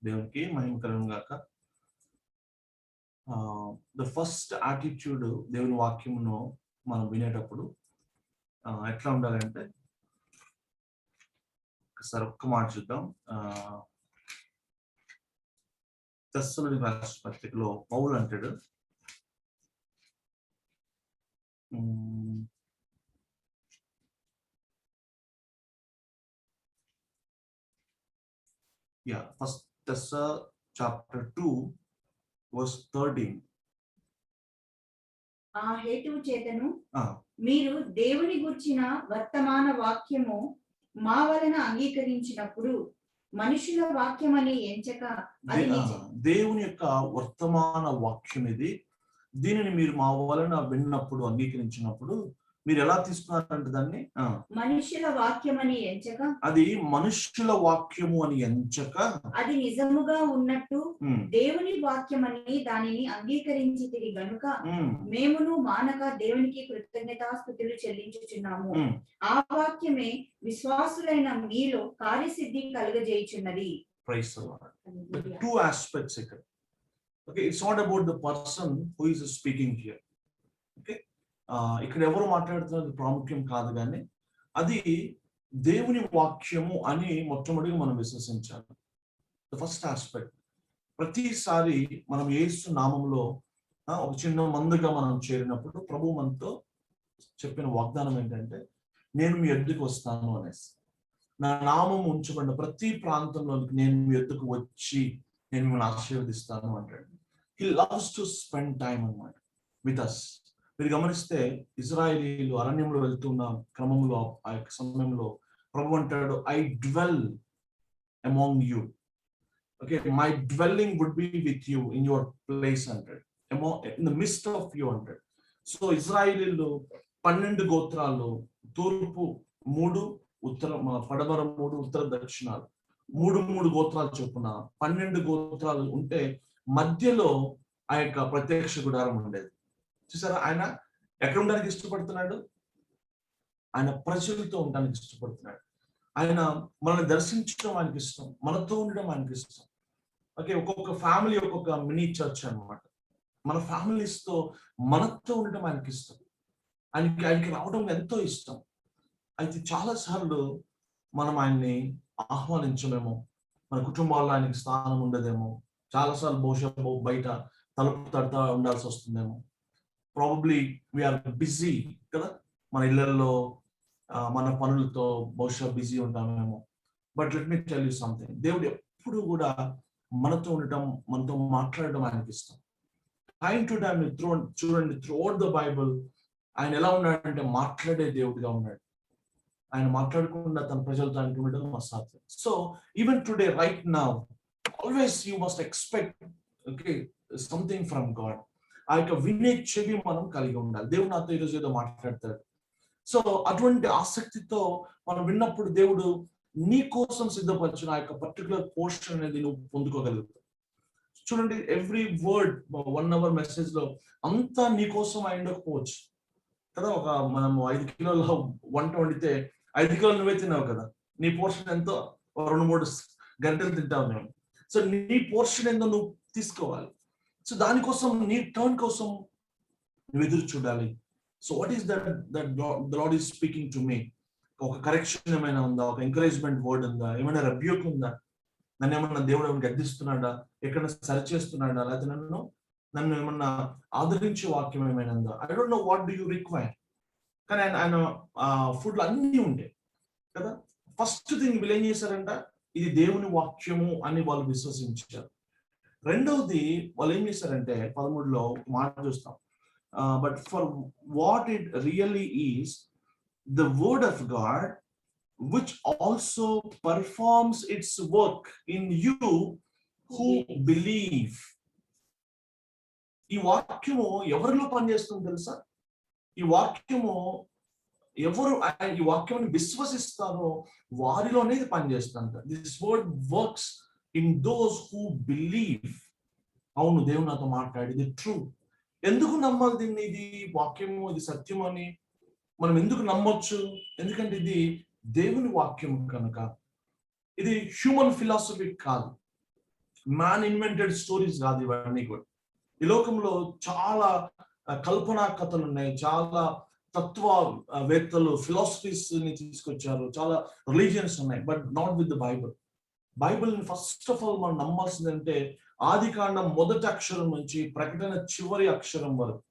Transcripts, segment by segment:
దేవునికి మహిమ కలుగును గాక. ద ఫస్ట్ యాటిట్యూడ్ దేవుని వాక్యమును మనం వినేటప్పుడు ఎట్లా ఉండాలంటే, ఒకసారి ఒక్క మాట చూద్దాం. తెస్సలోనికీయులకు రాసిన పత్రికలో పౌలు అంటాడు, ఫస్ట్ Thessalonians chapter 2 verse 13. ఆ హేతువు చేతను మీరు దేవుని గుర్చిన వర్తమాన వాక్యము మా వలన అంగీకరించినప్పుడు మనుషుల వాక్యమని ఎంచక అది దేవుని యొక్క వర్తమాన వాక్యం ఇది. దీనిని మీరు మా వలన విన్నప్పుడు, అంగీకరించినప్పుడు మీరు ఎలా తీసుకున్నారంటే దాన్ని మనుషుల వాక్యమని ఎంచక, అది మనుషుల వాక్యము అని ఎంచక అది నిజముగా ఉన్నట్టు దేవుని వాక్యమని దానిని అంగీకరించితిరి గనుక మేమును మానక దేవునికి కృతజ్ఞతాస్తుతులు చెల్లించుచున్నాము. ఆ వాక్యమే విశ్వాసులైన మీలో కార్యసిద్ధి కలుగజేయుచున్నది. Praise the Lord. The two aspects here. Okay, it's not about the person who is speaking here. Okay, ఇక్కడ ఎవరు మాట్లాడుతున్నది ప్రాముఖ్యం కాదు, కానీ అది దేవుని వాక్యము అని మొట్టమొదటిగా మనం విశ్వసించాలి. The first aspect. ప్రతిసారి మనం యేసు నామములో ఒక చిన్న మందుగా మనం చేరినప్పుడు ప్రభు మనతో చెప్పిన వాగ్దానం ఏంటంటే, నేను మీ యొద్దకు వస్తాను అనేసి, నా నామం ఉంచబడిన ప్రతి ప్రాంతంలోనికి నేను మీ యొద్దకు వచ్చి నేను మిమ్మల్ని ఆశీర్వదిస్తాను అంటాడు. He loves to spend time అన్నమాట విత్ అస్. మీరు గమనిస్తే ఇజ్రాయేలీలు అరణ్యంలో వెళ్తున్న క్రమంలో ఆ యొక్క సమయంలో ప్రభు అంటాడు, I dwell among you. Okay, my dwelling would be with you in your place అంటాడు, in the midst of you అంటాడు. సో ఇజ్రాయేలీలు 12 గోత్రాలు, తూర్పు 3, ఉత్తర పడమర 3, ఉత్తర దక్షిణాలు 3 గోత్రాలు చొప్పున 12 గోత్రాలు ఉంటే మధ్యలో ఆ యొక్క ప్రత్యక్ష గుడారం ఉండేది. చూసారా, ఆయన ఎక్కడ ఉండడానికి ఇష్టపడుతున్నాడు? ఆయన ప్రజలతో ఉండడానికి ఇష్టపడుతున్నాడు. ఆయన మనల్ని దర్శించడం ఆయనకి ఇష్టం, మనతో ఉండడం ఆయనకి ఇష్టం. ఓకే, ఒక్కొక్క ఫ్యామిలీ ఒక్కొక్క మినీ చర్చ్ అన్నమాట. మన ఫ్యామిలీస్ తో మనతో ఉండడం ఆయనకి ఇష్టం. ఆయనకి రావడం ఎంతో ఇష్టం. అయితే చాలా సార్లు మనం ఆయన్ని ఆహ్వానించలేమో, మన కుటుంబాల్లో ఆయనకి స్థానం ఉండదేమో, చాలాసార్లు బహుశా బయట తలుపు తడతా ఉండాల్సి వస్తుందేమో. ప్రాబబ్లీ వీఆర్ బిజీ కదా, మన ఇళ్లలో మన పనులతో బహుశా బిజీ ఉంటామేమో. But let me tell you something. దేవుడు ఎప్పుడు కూడా మనతో ఉండటం, మనతో మాట్లాడడం ఆయనకి ఇష్టం. టైం టు టైం చూడండి, త్రూఅవుట్ ద బైబుల్ ఆయన ఎలా ఉన్నాడంటే మాట్లాడే దేవుడిగా ఉన్నాడు. ఆయన మాట్లాడకుండా తన ప్రజలతో ఆయనకు ఉండడం అసాధ్యం. So even today right now always you must expect something from God. ఆ యొక్క వినే చెవి మనం కలిగి ఉండాలి. దేవుడు నాతో ఈరోజు ఏదో మాట్లాడతాడు. సో అటువంటి ఆసక్తితో మనం విన్నప్పుడు దేవుడు నీ కోసం సిద్ధపరిచిన ఆ యొక్క పర్టికులర్ పోర్షన్ అనేది నువ్వు పొందుకోగలుగుతావు. చూడండి, ఎవ్రీ వర్డ్ 1 hour మెసేజ్ లో అంతా నీ కోసం అయిండకపోవచ్చు కదా. మనము 5 కిలోల వంట వండితే 5 కిలోలు నువ్వే తిన్నావు కదా. నీ పోర్షన్ ఎంతో 2-3 గంటలు తింటావు మేము. సో నీ పోర్షన్ ఏందో నువ్వు తీసుకోవాలి. సో దానికోసం నీ టర్న్ కోసం నువ్వు ఎదురు చూడాలి. So what is that the lord is speaking to me? ఒక కరెక్షన్ ఏమైనా ఉందా? ఒక ఎంకరేజ్మెంట్ వర్డ్ ఉందా? ఏమైనా రెబ్యూక్ ఉందా? నన్ను ఏమన్నా దేవుడు ఏమైనా గద్దిస్తున్నాడా? ఎక్కడన్నా సరి చేస్తున్నాడా? లేకపోతే నన్ను ఏమన్నా ఆదరించే వాక్యం ఏమైనా ఉందా? I don't know what do you require. కానీ ఆయన ఫుడ్లు అన్నీ ఉండే కదా. ఫస్ట్ థింగ్ వీళ్ళు ఏం చేశారంట, ఇది దేవుని వాక్యము అని వాళ్ళు విశ్వసించారు. రెండవది వాళ్ళు ఏం చేశారంటే 13లో మాట చూస్తాం, but for what it really is the word of God which also performs its work in you who believe. ఈ వాక్యము ఎవరిలో పనిచేస్తుంది తెలుసా? ఈ వాక్యము ఎవరు ఈ వాక్యాన్ని విశ్వసిస్తారో వారిలోనే పనిచేస్తుంది. This word works in those who believe. అవును, దేవుడు నాతో మాట్లాడేది ట్రూ. ఎందుకు నమ్మాలి దీన్ని? ఇది వాక్యము, ఇది సత్యం అని మనం ఎందుకు నమ్మొచ్చు? ఎందుకంటే ఇది దేవుని వాక్యం కనుక. ఇది హ్యూమన్ ఫిలాసఫీ కాదు. మ్యాన్ ఇన్వెంటెడ్ స్టోరీస్ కాదు ఇవన్నీ కూడా. ఈ లోకంలో చాలా కల్పనా కథలు ఉన్నాయి, చాలా తత్వవేత్తలు ఫిలాసఫీస్ ని తీసుకొచ్చారు, చాలా రిలీజియన్స్ ఉన్నాయి, but not with the Bible. Bible first of all మనం నమ్మాల్సిందంటే ఆది కాండం మొదటి అక్షరం నుంచి ప్రకటన చివరి అక్షరం వరకు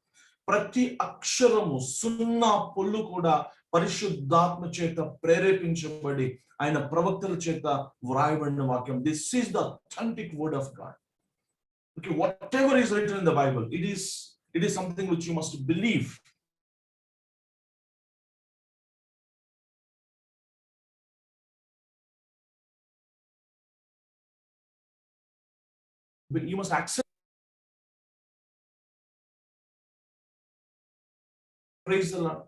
ప్రతి అక్షరము సున్నా పొల్లు కూడా పరిశుద్ధాత్మ చేత ప్రేరేపించబడి ఆయన ప్రవక్తల చేత వ్రాయబడిన వాక్యం. This is the authentic word of God. Okay, what ever is return in the Bible, it is something which you must believe. But you must accept. Praise the Lord.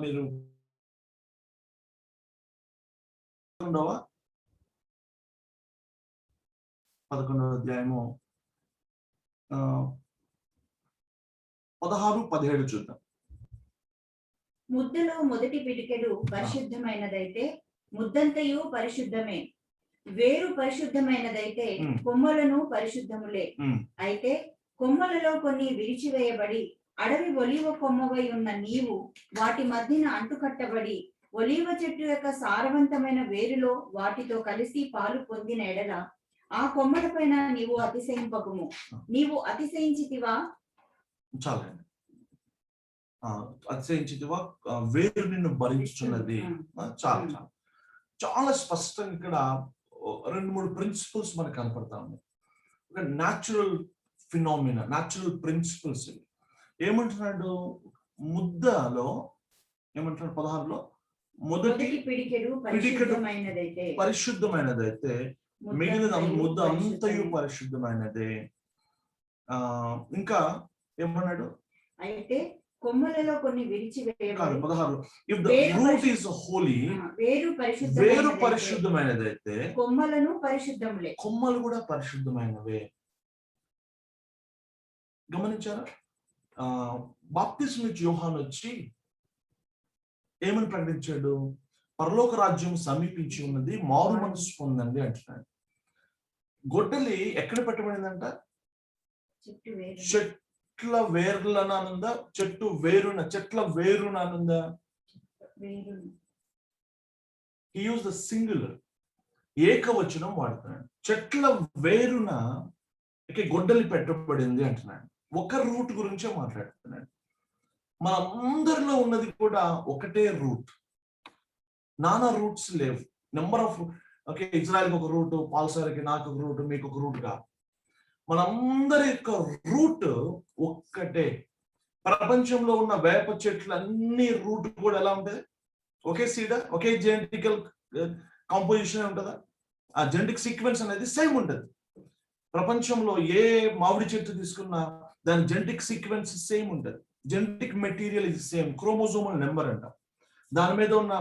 మీరు 11వ అధ్యాయము 16-17 చూద్దాం. ముద్దలో మొదటి పిడికెడు పరిశుద్ధమైనదైతే ముద్దంతయు పరిశుద్ధమే, వేరు పరిశుద్ధమైనదైతే కొమ్మలను పరిశుద్ధములే. అయితే కొమ్మలలో కొన్ని విరిచివేయబడి అడవి ఒలీవ కొమ్మవై ఉన్న నీవు వాటి మధ్యన అంటుకట్టబడి ఒలీవ చెట్టు యొక్క సారవంతమైన వేరులో వాటితో కలిసి పాలు పొందిన ఎడల ఆ కొమ్మల పైన నీవు అతిశయింపకుము. నీవు అతిశయించితివా? చాలండి. అతిశయించితివా, వేరు నిన్ను భరించుచున్నది. చాలా చాలా స్పష్టంగా ఇక్కడ 2-3 ప్రిన్సిపల్స్ మనకు కనపడతా ఉన్నాయి. ఒక న్యాచురల్ ఫినామినా, న్యాచురల్ ప్రిన్సిపల్స్. ఏమంటున్నాడు ముద్దలో, ఏమంటున్నాడు 16లో, మొదటి పిడికెడు పరిశుద్ధమైనదైతే మిగిలిన ముద్ద అంతయు పరిశుద్ధమైనదే. ఇంకా ఏమన్నాడు? అయితే కొమ్మలలో కొన్ని విరిచివేయబడి 16లో, if the root is holy, వేరు పరిశుద్ధమైనదైతే కొమ్మలను పరిశుద్ధములే. కొమ్మలు కూడా పరిశుద్ధమైనవే. గమనించారా? బాప్తిస్మం ఇచ్చే యోహాను వచ్చి ఏమని ప్రకటించాడు? పరలోక రాజ్యం సమీపించి ఉన్నది, మారు మనసు పొందండి అంటున్నాడు. గొడ్డలి ఎక్కడ పెట్టబడిందంట? చెట్ల వేర్లనందా, చెట్ల వేరునందా? He used the singular, ఏకవచనం వాడుతున్నాడు. చెట్ల వేరున గొడ్డలి పెట్టబడింది అంటున్నాడు. ఒక రూట్ గురించే మాట్లాడుతున్నాడు. మనందరిలో ఉన్నది కూడా ఒకటే రూట్, నానా రూట్స్ లేవు. నెంబర్ ఆఫ్, ఓకే, ఇజ్రాయల్కి ఒక రూట్, పాల్సారికి నాకు ఒక రూట్, మీకు ఒక రూట్ కాదు. మనందరి యొక్క రూట్ ఒక్కటే. ప్రపంచంలో ఉన్న వేప చెట్లు అన్ని రూట్ కూడా ఎలా ఉంటుంది? ఒకే సీడ్, ఒకే జెనెటికల్ కాంపోజిషన్ ఉంటుందా? ఆ జెనెటిక్ సీక్వెన్స్ అనేది సేమ్ ఉంటుంది. ప్రపంచంలో ఏ మామిడి చెట్టు తీసుకున్నా దాని జెనెటిక్ సీక్వెన్స్ సేమ్ ఉంటుంది. జెనెటిక్ మెటీరియల్ ఇది సేమ్, క్రోమోజోమల్ నెంబర్ అంట. దాని మీద ఉన్న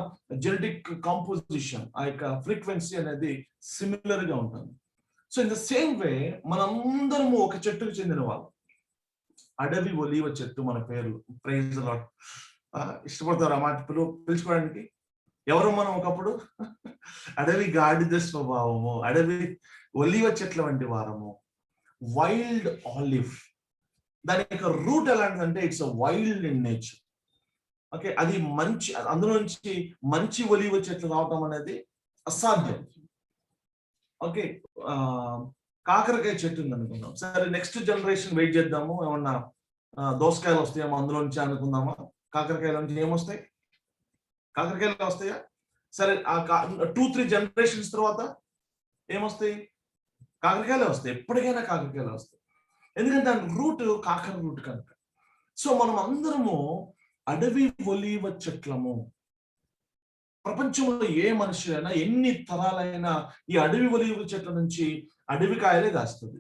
జెనెటిక్ కాంపోజిషన్, ఆ యొక్క ఫ్రీక్వెన్సీ అనేది సిమిలర్ గా ఉంటుంది. సో ఇన్ ద సేమ్ వే మనందరము ఒక చెట్టుకు చెందిన వాళ్ళు. అడవి ఒలీవ చెట్టు మన పేరు. Praise the lord. ఇష్టపడతారు ఆ మాట పిలుచుకోవడానికి? ఎవరు మనం ఒకప్పుడు? అడవి గాడిద స్వభావము, అడవి ఒలీవ చెట్ల వంటి వారము. వైల్డ్ ఆలివ్, దాని యొక్క రూట్ ఎలాంటిదంటే it's a wild in nature. Okay, అది మంచి, అందులో నుంచి మంచి ఒలీవ చెట్లు రావటం అనేది అసాధ్యం. ఓకే, కాకరకాయ చెట్టు ఉంది అనుకుందాం. సరే, నెక్స్ట్ జనరేషన్ వెయిట్ చేద్దాము, ఏమన్నా దోసకాయలు వస్తాయేమో అందులో నుంచి అనుకుందామా? కాకరకాయల నుంచి ఏమొస్తాయి? కాకరకాయలు వస్తాయా? సరే, ఆ 2-3 జనరేషన్స్ తర్వాత ఏమొస్తాయి? కాకరకాయలే వస్తాయి. ఎప్పటికైనా కాకరకాయలు వస్తాయి, ఎందుకంటే దాని రూట్ కాకర రూట్ కనుక. సో మనం అందరము అడవి ఒలీవ చెట్లము. ప్రపంచంలో ఏ మనిషి అయినా, ఎన్ని తరాలైనా ఈ అడవి ఒలీవ చెట్ల నుంచి అడవి కాయలే కాస్తుంది.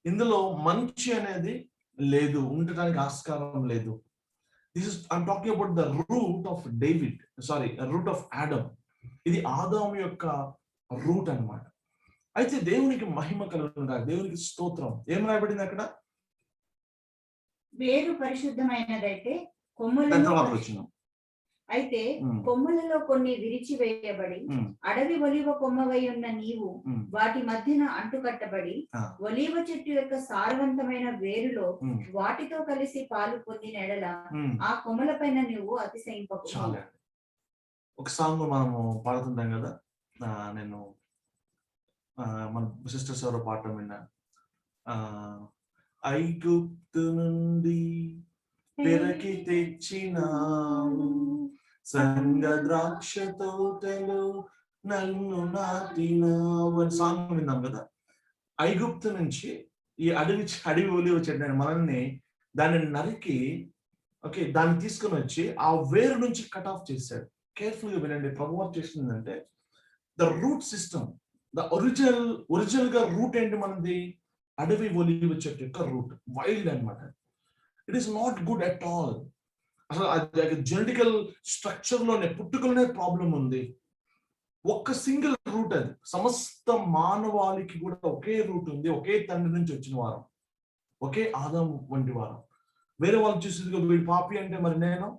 ఇందులో మంచి అనేది లేదు, ఉండటానికి ఆస్కారం లేదు. I'm talking about the root of David, root of Adam. ఇది ఆదాము యొక్క రూట్ అన్నమాట. అయితే దేవునికి మహిమ కలుగును గాక, దేవునికి స్తోత్రం. ఏం రాయబడింది అక్కడ? వేరు పరిశుద్ధమైనదైతే దాని తర్వాత వచ్చిన అయితే కొమ్మలలో కొన్ని విరిచివేయబడి అడవి ఒలివ కొమ్మవై ఉన్న నీవు వాటి మధ్యన అంటుకట్టబడి ఒలివ చెట్టు యొక్క సారవంతమైన వేరులో వాటితో కలిసి పాలు పొందిన ఎడల ఆ కొమ్మల పైన నువ్వు అతిశయింపకు. చాలా ఒక సాంగ్ మనము పాడుతుంటాం కదా, నేను మన సిస్టర్స్ ఎవరో పాడటం విన్నా. ఐగుప్తు నుండి పెరకి తెచ్చినావు, సంగ ద్రాక్ష తోటలో నన్ను నాటినావు అని సాంగ్ విన్నాం కదా. ఐగుప్తు నుంచి ఈ అడవి ఒలివ చెట్టు మనల్ని దాన్ని నరికి, ఓకే, దాన్ని తీసుకుని వచ్చి ఆ వేరు నుంచి కట్ ఆఫ్ చేశాడు. కేర్ఫుల్ గా వినండి, ప్రభువు చేసిందంటే the root system, the original గా రూట్ ఏంటి మనది? అడవి ఒలివ చెట్టు యొక్క రూట్, వైల్డ్ అన్నమాట. It is not good at all. అసలు జెనెటికల్ స్ట్రక్చర్ లోనే, పుట్టుకలోనే ప్రాబ్లం ఉంది. ఒక్క సింగిల్ రూట్ అది. సమస్త మానవాళికి కూడా ఒకే రూట్ ఉంది, ఒకే తండ్రి నుంచి వచ్చిన వారం, ఒకే ఆదాం వంటి వారం. వేరే వాళ్ళు చూసి వీడు పాపి అంటే మరి నేను,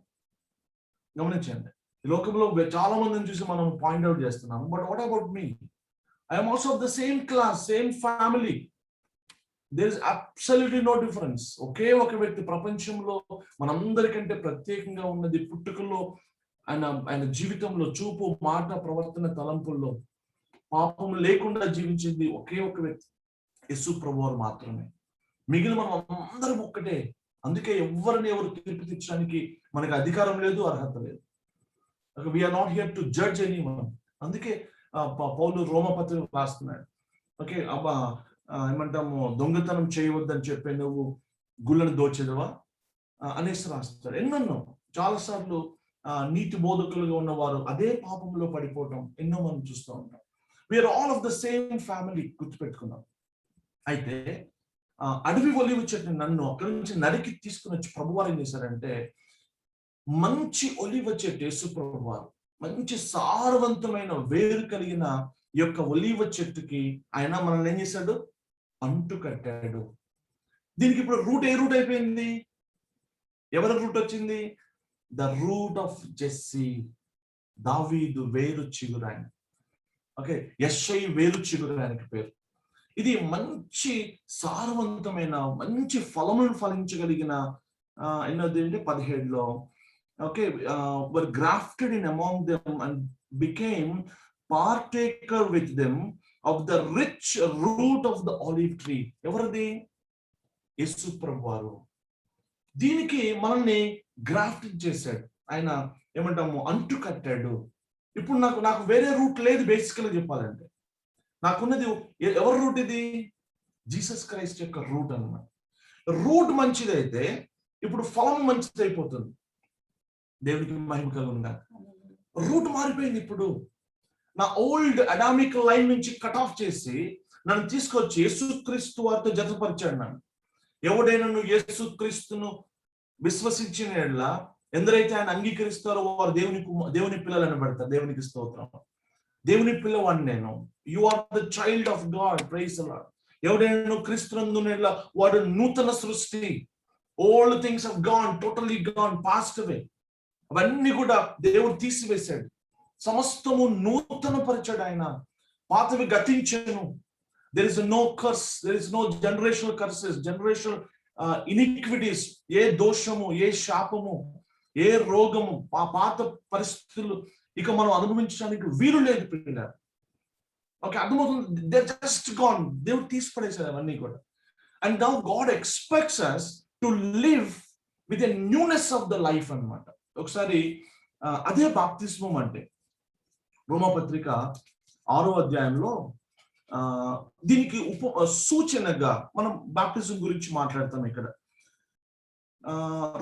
గమనించండి, ఈ లోకంలో చాలా మందిని చూసి మనం పాయింట్అవుట్ చేస్తున్నాము. But what about me? I'm also of the same class, same family. There is absolutely no difference. ఒకే ఒక వ్యక్తి ప్రపంచంలో మనందరికంటే ప్రత్యేకంగా ఉన్నది. పుట్టుకల్లో, ఆయన జీవితంలో, చూపు, మాట, ప్రవర్తన, తలంపుల్లో పాపం లేకుండా జీవించింది ఒకే ఒక వ్యక్తి, యేసు ప్రభువారు మాత్రమే. మిగిలిన మనం అందరం ఒక్కటే. అందుకే ఎవరు తీర్పు తీర్చడానికి మనకి అధికారం లేదు, అర్హత లేదు. We are not here to judge anyone. అందుకే పౌలు రోమపత్రిక రాస్తున్నాడు, ఓకే, ఏమంటాము, దొంగతనం చేయవద్దని చెప్పే నువ్వు గుళ్ళను దోచేదవా అనేసి రాస్తాడు. ఎన్నెన్నో చాలాసార్లు నీతి బోధకులుగా ఉన్నవారు అదే పాపంలో పడిపోవటం ఎన్నో మనం చూస్తూ ఉంటాం. We are all of the same family, గుర్తుపెట్టుకున్నాం. అయితే అడవి ఒలివ చెట్టు నన్ను అక్కడి నుంచి నరికి తీసుకుని వచ్చి ప్రభువారు ఏం చేశారంటే, మంచి ఒలివ చెట్టు యేసు ప్రభువారు మంచి సారవంతమైన వేరు కలిగిన ఈ యొక్క ఒలివ చెట్టుకి ఆయన మనల్ని ఏం చేశాడు? అంటు కట్టాడు. దీనికి ఇప్పుడు రూట్ ఏ రూట్ అయిపోయింది? ఎవరి రూట్ వచ్చింది? ద రూట్ ఆఫ్ జెస్సీ, దావీదు వేరు చిగురాని. ఓకే, యెషై వేరు చిగురానికి పేరు. ఇది మంచి సారవంతమైన, మంచి ఫలములను ఫలించగలిగిన, ఎన్నోది అంటే 17లో, okay, were grafted in among them and became partaker with them of the rich root of the olive tree. ఎవరిది? యేసు ప్రభువారు. దీనికి మనల్ని గ్రాఫ్ట్ చేశాడు ఆయన, ఏమంటాము, అంటు కట్టాడు. ఇప్పుడు నాకు వేరే రూట్ లేదు. బేసికల్ గా చెప్పాలంటే నాకున్నది ఎవరి రూట్? ఇది జీసస్ క్రైస్ట్ యొక్క రూట్ అన్నమాట. రూట్ మంచిదైతే ఇప్పుడు ఫలం మంచిది అయిపోతుంది. దేవునికి మహిమ కలుగును గాక. రూట్ మారిపోయింది. ఇప్పుడు నా ఓల్డ్ అడామిక్ లైన్ నుంచి కట్ ఆఫ్ చేసి నన్ను తీసుకొచ్చి యేసుక్రీస్తు వారితో జతపరిచాడు. నన్ను ఎవడైనా యేసుక్రీస్తును విశ్వసించిన ఎడల, ఎందరైతే ఆయన అంగీకరిస్తారో వారు దేవుని పిల్లలు అనబడతారు. దేవునికి స్తోత్రం. దేవుని పిల్లవాడిని నేను. You are the child of God. Praise the lord. ఎవడైనా క్రీస్తునందున వాడు నూతన సృష్టి. Old things have gone, totally gone, passed away. అవన్నీ కూడా దేవుడు తీసివేశాడు. సమస్తము నూతన పరిచాడు ఆయన. పాతవి గతించెను. there is no curse, there is no generational curses, generational iniquities. ఏ దోషము, ఏ శాపము, ఏ రోగము, పాత పరిస్థితులు ఇక మనం అనుభవించడానికి వీలు లేదు పిల్లలు. ఓకే, అర్థమవుతుంది. They just gone. దేవుడు తీసిపడేశారు అవన్నీ కూడా. And now God expects us to live with a newness of the life అన్నమాట. ఒకసారి అదే బాప్తిస్మం అంటే రోమపత్రిక 6వ అధ్యాయంలో దీనికి సూచనగా మనం బాప్టిజం గురించి మాట్లాడతాం. ఇక్కడ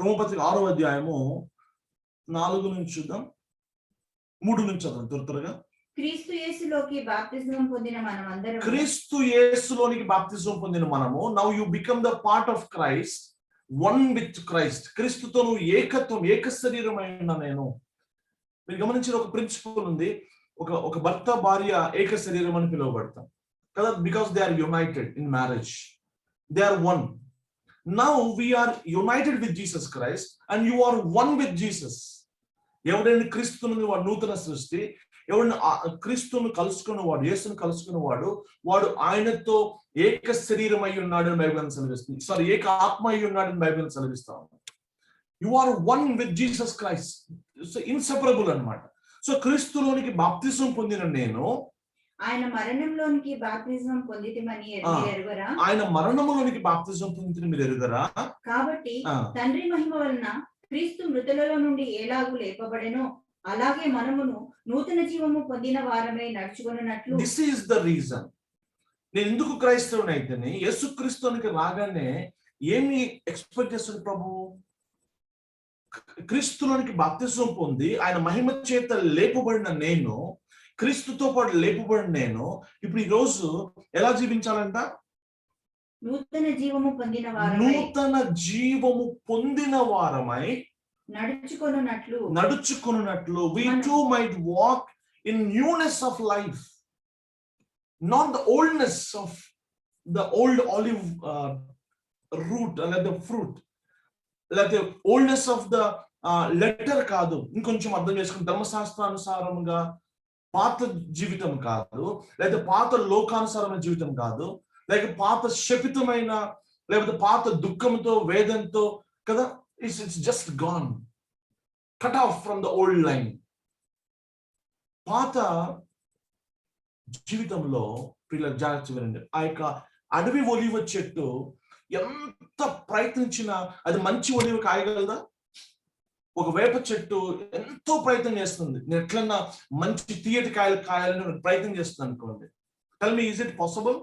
రోమపత్రిక 6వ అధ్యాయము 4 నుంచి చూద్దాం, 3 నుంచి చదువు త్వరగా. క్రీస్తు యేసులోకి బాప్తిజం పొందిన మనమందరం, క్రీస్తు యేసులోనికి బాప్తిజం పొందిన మనము, now you become the part of Christ, one with Christ. క్రీస్తుతో నువ్వు ఏకత్వం, ఏక శరీరమైన నేను. మీరు గమనించిన ఒక ప్రిన్సిపల్ ఉంది. ఒక భర్త భార్య ఏక శరీరం అని పిలువబడతాం. కదా, because they are united in marriage. They are one. Now we are united with Jesus Christ and you are one with Jesus. ఎవడైనా క్రీస్తుని వాడు నూతన సృష్టి, ఎవడైనా క్రీస్తును కలుసుకున్నవాడు, యేసును కలుసుకున్నవాడు, వాడు ఆయనతో ఏక శరీరం అయి ఉన్నాడని బైబిల్ సెలవిస్తుంది. సారీ, ఏక ఆత్మ అయి ఉన్నాడని బైబిల్ సెలవిస్తా ఉంది. You are one with Jesus Christ. So inseparable అన్నమాట. సో క్రీస్తులోనికి బాప్తిసం పొందిన నేను ఆయన మరణంలోనికి బాప్తిజం పొందితిమని ఎరుగరా? ఆయన మరణములోనికి బాప్తిజం పొందితిని మీరు ఎరుగరా? కాబట్టి తండ్రి మహిమ వలన క్రీస్తు మృతులలో నుండి ఎలాగూ లేపబడెనో అలాగే మనమును నూతన జీవము పొందిన వారమై నడుచుకొనున్నట్లు. This is the reason. నేను ఎందుకు క్రైస్తవుని అయితేనే యేసుక్రీస్తునికి రాగానే ఏమి ఎక్స్పెక్ట్ చేస్తుంది ప్రభు? క్రీస్తులోనికి బాప్తిజం పొంది ఆయన మహిమ చేత లేపబడిన నేను, క్రీస్తుతో పాటు లేపబడిన నేను ఇప్పుడు ఈ రోజు ఎలా జీవించాలంట? నూతన జీవము పొందిన వారమై నడుచుకొనున్నట్లు we too might walk in newness of life, not the oldness of the old olive root, like the fruit, like the oldness of the letter కాదు. ఇంకొంచెం అర్థం చేసుకుని ధర్మశాస్త్రానుసారంగా పాత జీవితం కాదు, లేదా పాత లోకానుసారమైన జీవితం కాదు, లేక పాత శపితమైన, లేకపోతే పాత దుఃఖంతో వేదంతో కదా. It's just gone, cut off from the old line. పాత జీవితంలో పిల్లలు జాగ్రత్త వినండి. ఆ యొక్క అడవి ఒలివ చెట్టు ఎంత ప్రయత్నించినా అది మంచి ఒలివ కాయగలదా? ఒక వేప చెట్టు ఎంతో ప్రయత్నం చేస్తుంది, నేను ఎట్లన్నా మంచి తీయటి కాయాలని ప్రయత్నం చేస్తుంది అనుకోండి. Tell me, is it possible?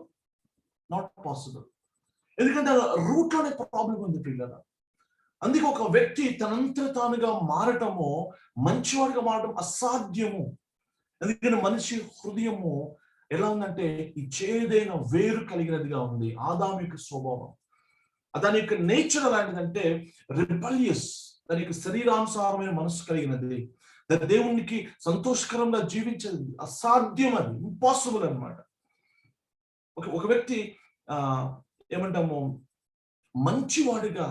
Not possible. ఎందుకంటే రూట్ లోనే ప్రాబ్లం ఉంది పిల్లలు. అందుకే ఒక వ్యక్తి తనంతట తానుగా మారటము, మంచివాడిగా మారటం అసాధ్యము. ఎందుకంటే మనిషి హృదయము ఎలా ఉందంటే ఈ చేదైన వేరు కలిగినదిగా ఉంది. ఆదామిక స్వభావం, దాని యొక్క నేచర్ ఎలాంటిదంటే రిబెలియస్, దాని యొక్క శరీరానుసారమైన మనసు కలిగినది, దేవునికి సంతోషకరంగా జీవించేది అసాధ్యం, అది ఇంపాసిబుల్ అన్నమాట. ఒక వ్యక్తి ఏమంటాము మంచివాడిగా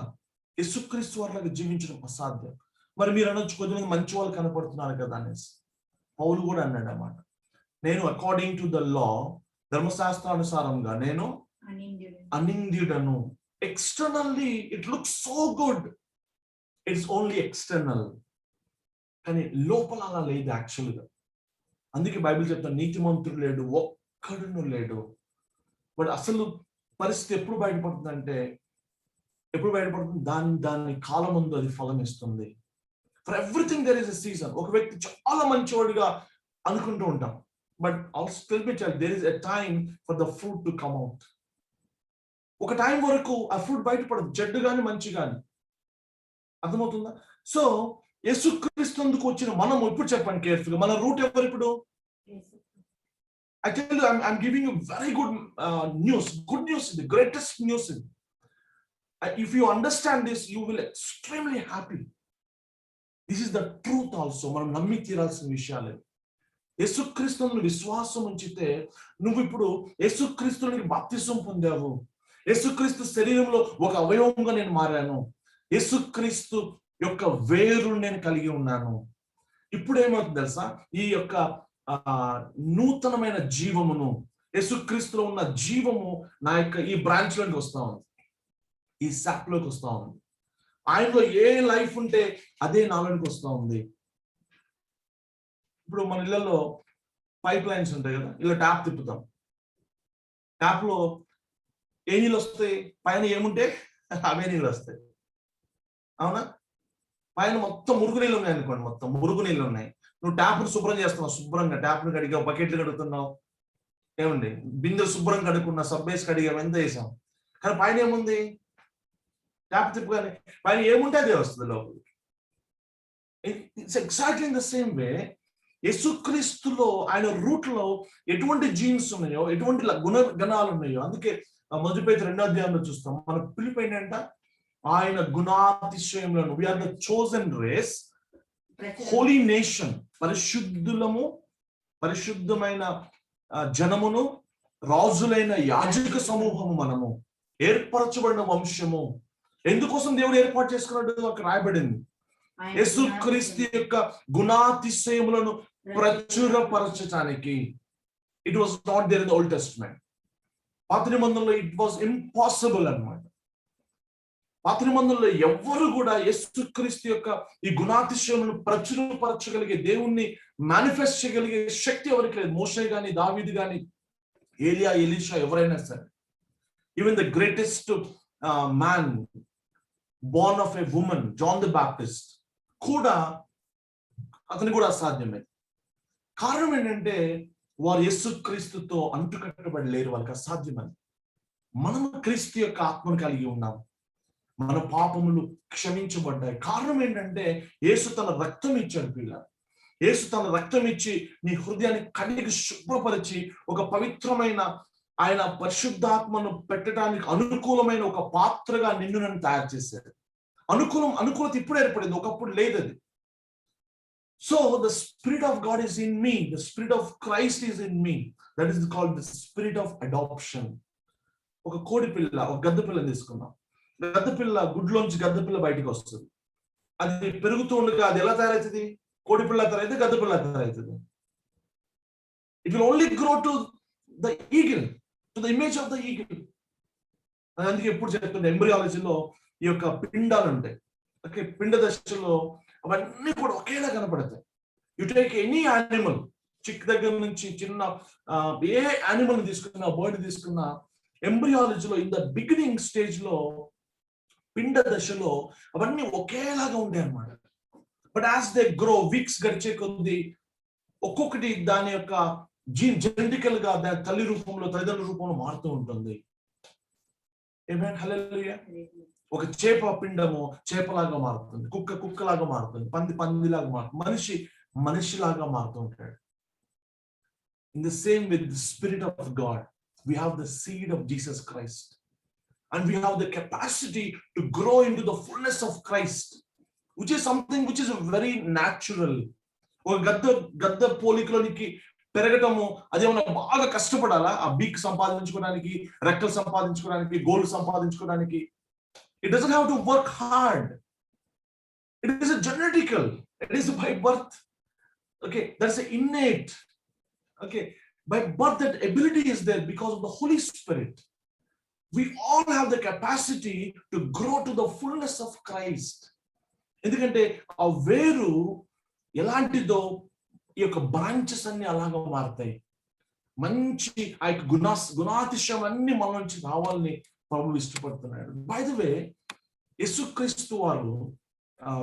యేసుక్రీస్తు వారిలాగా జీవించడం అసాధ్యం. మరి మీరు అనొచ్చు, కొద్దిమంది మంచి వాళ్ళు కనపడుతున్నారు కదా అనేసి. పౌలు కూడా అన్నాడు అన్నమాట, నేను అకార్డింగ్ టు ద లా, ధర్మశాస్త్రానుసారంగా నేను అనింద్యుడను. Externally it looks so good, it's only external, కానీ లోపల అలా లేదు యాక్చువల్గా. అందుకే బైబిల్ చెప్తాను, నీతిమంతుడు లేడు, ఒక్కడును లేడు. బట్ అసలు పరిస్థితి ఎప్పుడు బయటపడుతుందంటే, దాని కాలం ముందు అది ఫలం ఇస్తుంది. For everything there is a season. ఒక వ్యక్తి చాలా మంచివాడిగా అనుకుంటూ ఉంటాం, but also there is a time for the fruit to come out. ఒక టైం వరకు ఆ ఫ్రూట్ బయటపడదు, చెడ్డు గాని మంచి గాని. అర్థమవుతుందా? సో యేసుక్రీస్తుకు వచ్చిన మనం ఇప్పుడు చెప్పండి కేర్ఫుల్గా, మన రూట్ ఎవరు ఇప్పుడు? I tell you, I'm giving you very good news. Good news, the greatest news. If you understand this, you will extremely happy. This is the truth also. మనం నమ్మి తీరాల్సిన విషయాలే. యేసుక్రీస్తుని విశ్వాసం ఉంచితే నువ్వు ఇప్పుడు యేసుక్రీస్తునికి బాప్తిసం పొందావు. యేసుక్రీస్తు శరీరంలో ఒక అవయవంగా నేను మారాను. యేసుక్రీస్తు యొక్క వేరు నేను కలిగి ఉన్నాను. ఇప్పుడు ఏమవుతుంది తెలుసా? ఈ యొక్క నూతనమైన జీవమును, యేసుక్రీస్తులో ఉన్న జీవము నా యొక్క ఈ బ్రాంచ్ లోకి వస్తా ఉంది, ఈ సాప్ లోకి వస్తా ఉంది. ఆయనలో ఏ లైఫ్ ఉంటే అదే నాలోకి వస్తా ఉంది. ఇప్పుడు మన ఇళ్లలో పైప్ లైన్స్ ఉంటాయి కదా, ఇలా ట్యాప్ తిప్పుతాం. ట్యాప్ లో ఏ నీళ్ళు వస్తాయి? పైన ఏముంటే అవే నీళ్ళు వస్తాయి, అవునా? పైన మొత్తం మురుగు నీళ్ళు ఉన్నాయి అనుకోండి, మొత్తం మురుగు నీళ్ళు ఉన్నాయి. నువ్వు ట్యాప్ను శుభ్రం చేస్తున్నావు, శుభ్రంగా ట్యాప్ను కడిగావు, బకెట్లు కడుగుతున్నావు, ఏముంది బిందెలు శుభ్రం కడుక్కున్నా, సబ్బేసి కడిగావు, ఎంత వేసాం. కానీ పైన ఏముంది? ట్యాప్ తిప్పుగానే పైన ఏముంటే అదే వస్తుంది లోపలికి. It's exactly in the same way యేసుక్రీస్తులో ఆయన రూట్ లో ఎటువంటి జీన్స్ ఉన్నాయో, ఎటువంటి గుణగణాలు ఉన్నాయో, అందుకే మొదటి పేతురు 2వ అధ్యాయంలో చూస్తాం, మన పిలుపు ఏంటంట? ఆయన గుణాతిశయములను, we are the chosen race, holy nation, పరిశుద్ధులము, పరిశుద్ధమైన జనమును, రాజులైన యాజక సమూహము, మనము ఏర్పరచబడిన వంశము. ఎందుకోసం దేవుడు ఏర్పాటు చేసుకున్నట్టు అక్కడ రాయబడింది. యేసుక్రీస్తు యొక్క గుణాతిశయములను ప్రచురపరచడానికి. It was not there in the Old Testament. పాత నిబంధనలో ఇట్ వాస్ ఇంపాసిబుల్ అన్నమాట. పాత నిబంధనలో ఎవ్వరు కూడా యేసుక్రీస్తు యొక్క ఈ గుణాతిశయములను ప్రచురపరచగలిగే, దేవుణ్ణి మేనిఫెస్ట్ చేయగలిగే శక్తి ఎవరికి లేదు. మోషే గాని, దావీదు గాని, ఏలియా, ఎలీషా, ఎవరైనా సరే. Even the greatest man born of a woman, John the Baptist, కూడా అతని కూడా అసాధ్యమే. కారణం ఏంటంటే వారు యేసుక్రీస్తుతో అంటుకట్టబడి లేరు, వాళ్ళకి అసాధ్యమని. మనము క్రీస్తు యొక్క ఆత్మను కలిగి ఉన్నాం, మన పాపములు క్షమించబడ్డాయి. కారణం ఏంటంటే యేసు తన రక్తం ఇచ్చాడు. పిల్ల యేసు తన రక్తం ఇచ్చి నీ హృదయాన్ని కడిగి శుభ్రపరిచి ఒక పవిత్రమైన, ఆయన పరిశుద్ధాత్మను పెట్టడానికి అనుకూలమైన ఒక పాత్రగా నిన్ను నన్ను తయారు చేశాడు. అనుకూలత ఇప్పుడు ఏర్పడింది, ఒకప్పుడు లేదు అది. So the spirit of God is in me, the spirit of Christ is in me. That is called the spirit of adoption. ఒక కోడి పిల్ల, ఒక గద్ద పిల్లని తీసుకున్నాం. గద్ద పిల్ల గుడ్లోంచి గద్ద పిల్ల బయటకు వస్తుంది. అది పెరుగుతూ ఉండగా అది ఎలా తయారవుతుంది? కోడి పిల్ల తయారైతే గద్ద పిల్ల తయారవుతుంది. It will only grow to the eagle, to the image of the eagle. అందుకే ఎప్పుడు చెప్తుండే ఎంబ్రియాలజీలో ఈ యొక్క పిండాలు ఉంటాయి. ఓకే, పిండ దశలో అవన్నీ కూడా ఒకేలా కనపడతాయి. యు టేక్ ఎనీ యానిమల్, చిక్ దగ్గర నుంచి చిన్న ఏ యానిమల్ తీసుకున్నా, బర్డ్ తీసుకున్నా, ఎంబ్రియాలజీలో ఇన్ ద బిగినింగ్ స్టేజ్ లో, పిండ దశలో అవన్నీ ఒకేలాగా ఉంటాయి అన్నమాట. But as they grow, weeks గడిచే కొద్ది ఒక్కొక్కటి దాని యొక్క జెనెటికల్ గా దాని తల్లి రూపంలో, తల్లిదండ్రుల రూపంలో మారుతూ ఉంటుంది. ఆమేన్, హల్లెలూయా. ఒక చేప పిండము చేపలాగా మారుతుంది, కుక్క కుక్కలాగా మారుతుంది, పంది పందిలాగా మారుతుంది, మనిషిలాగా మారుతూ ఉంటాడు. In the same with the spirit of God, we have the seed of Jesus Christ and we have the capacity to grow into the fullness of Christ, which is something which is very natural. ఒక గద్ద పోలికలోనికి పెరగటము అదేమన్నా బాగా కష్టపడాలా? ఆ బీక్ సంపాదించుకోవడానికి, రెక్కలు సంపాదించుకోవడానికి, gold సంపాదించుకోవడానికి? It doesn't have to work hard. It is a genetical. It is by birth. Okay, that's an innate. Okay, by birth that ability is there because of the Holy Spirit. We all have the capacity to grow to the fullness of Christ. ఎందుకంటే ఆ వేరు ఎలాంటిదో ఈ యొక్క branches అన్ని అలాగా మారుతాయి. మంచి ఆ యొక్క గుణాతిశయం అన్ని మన నుంచి రావాలని ప్రభు ఇష్టపడుతున్నాడు. బై ద వే, యేసుక్రీస్తు వారు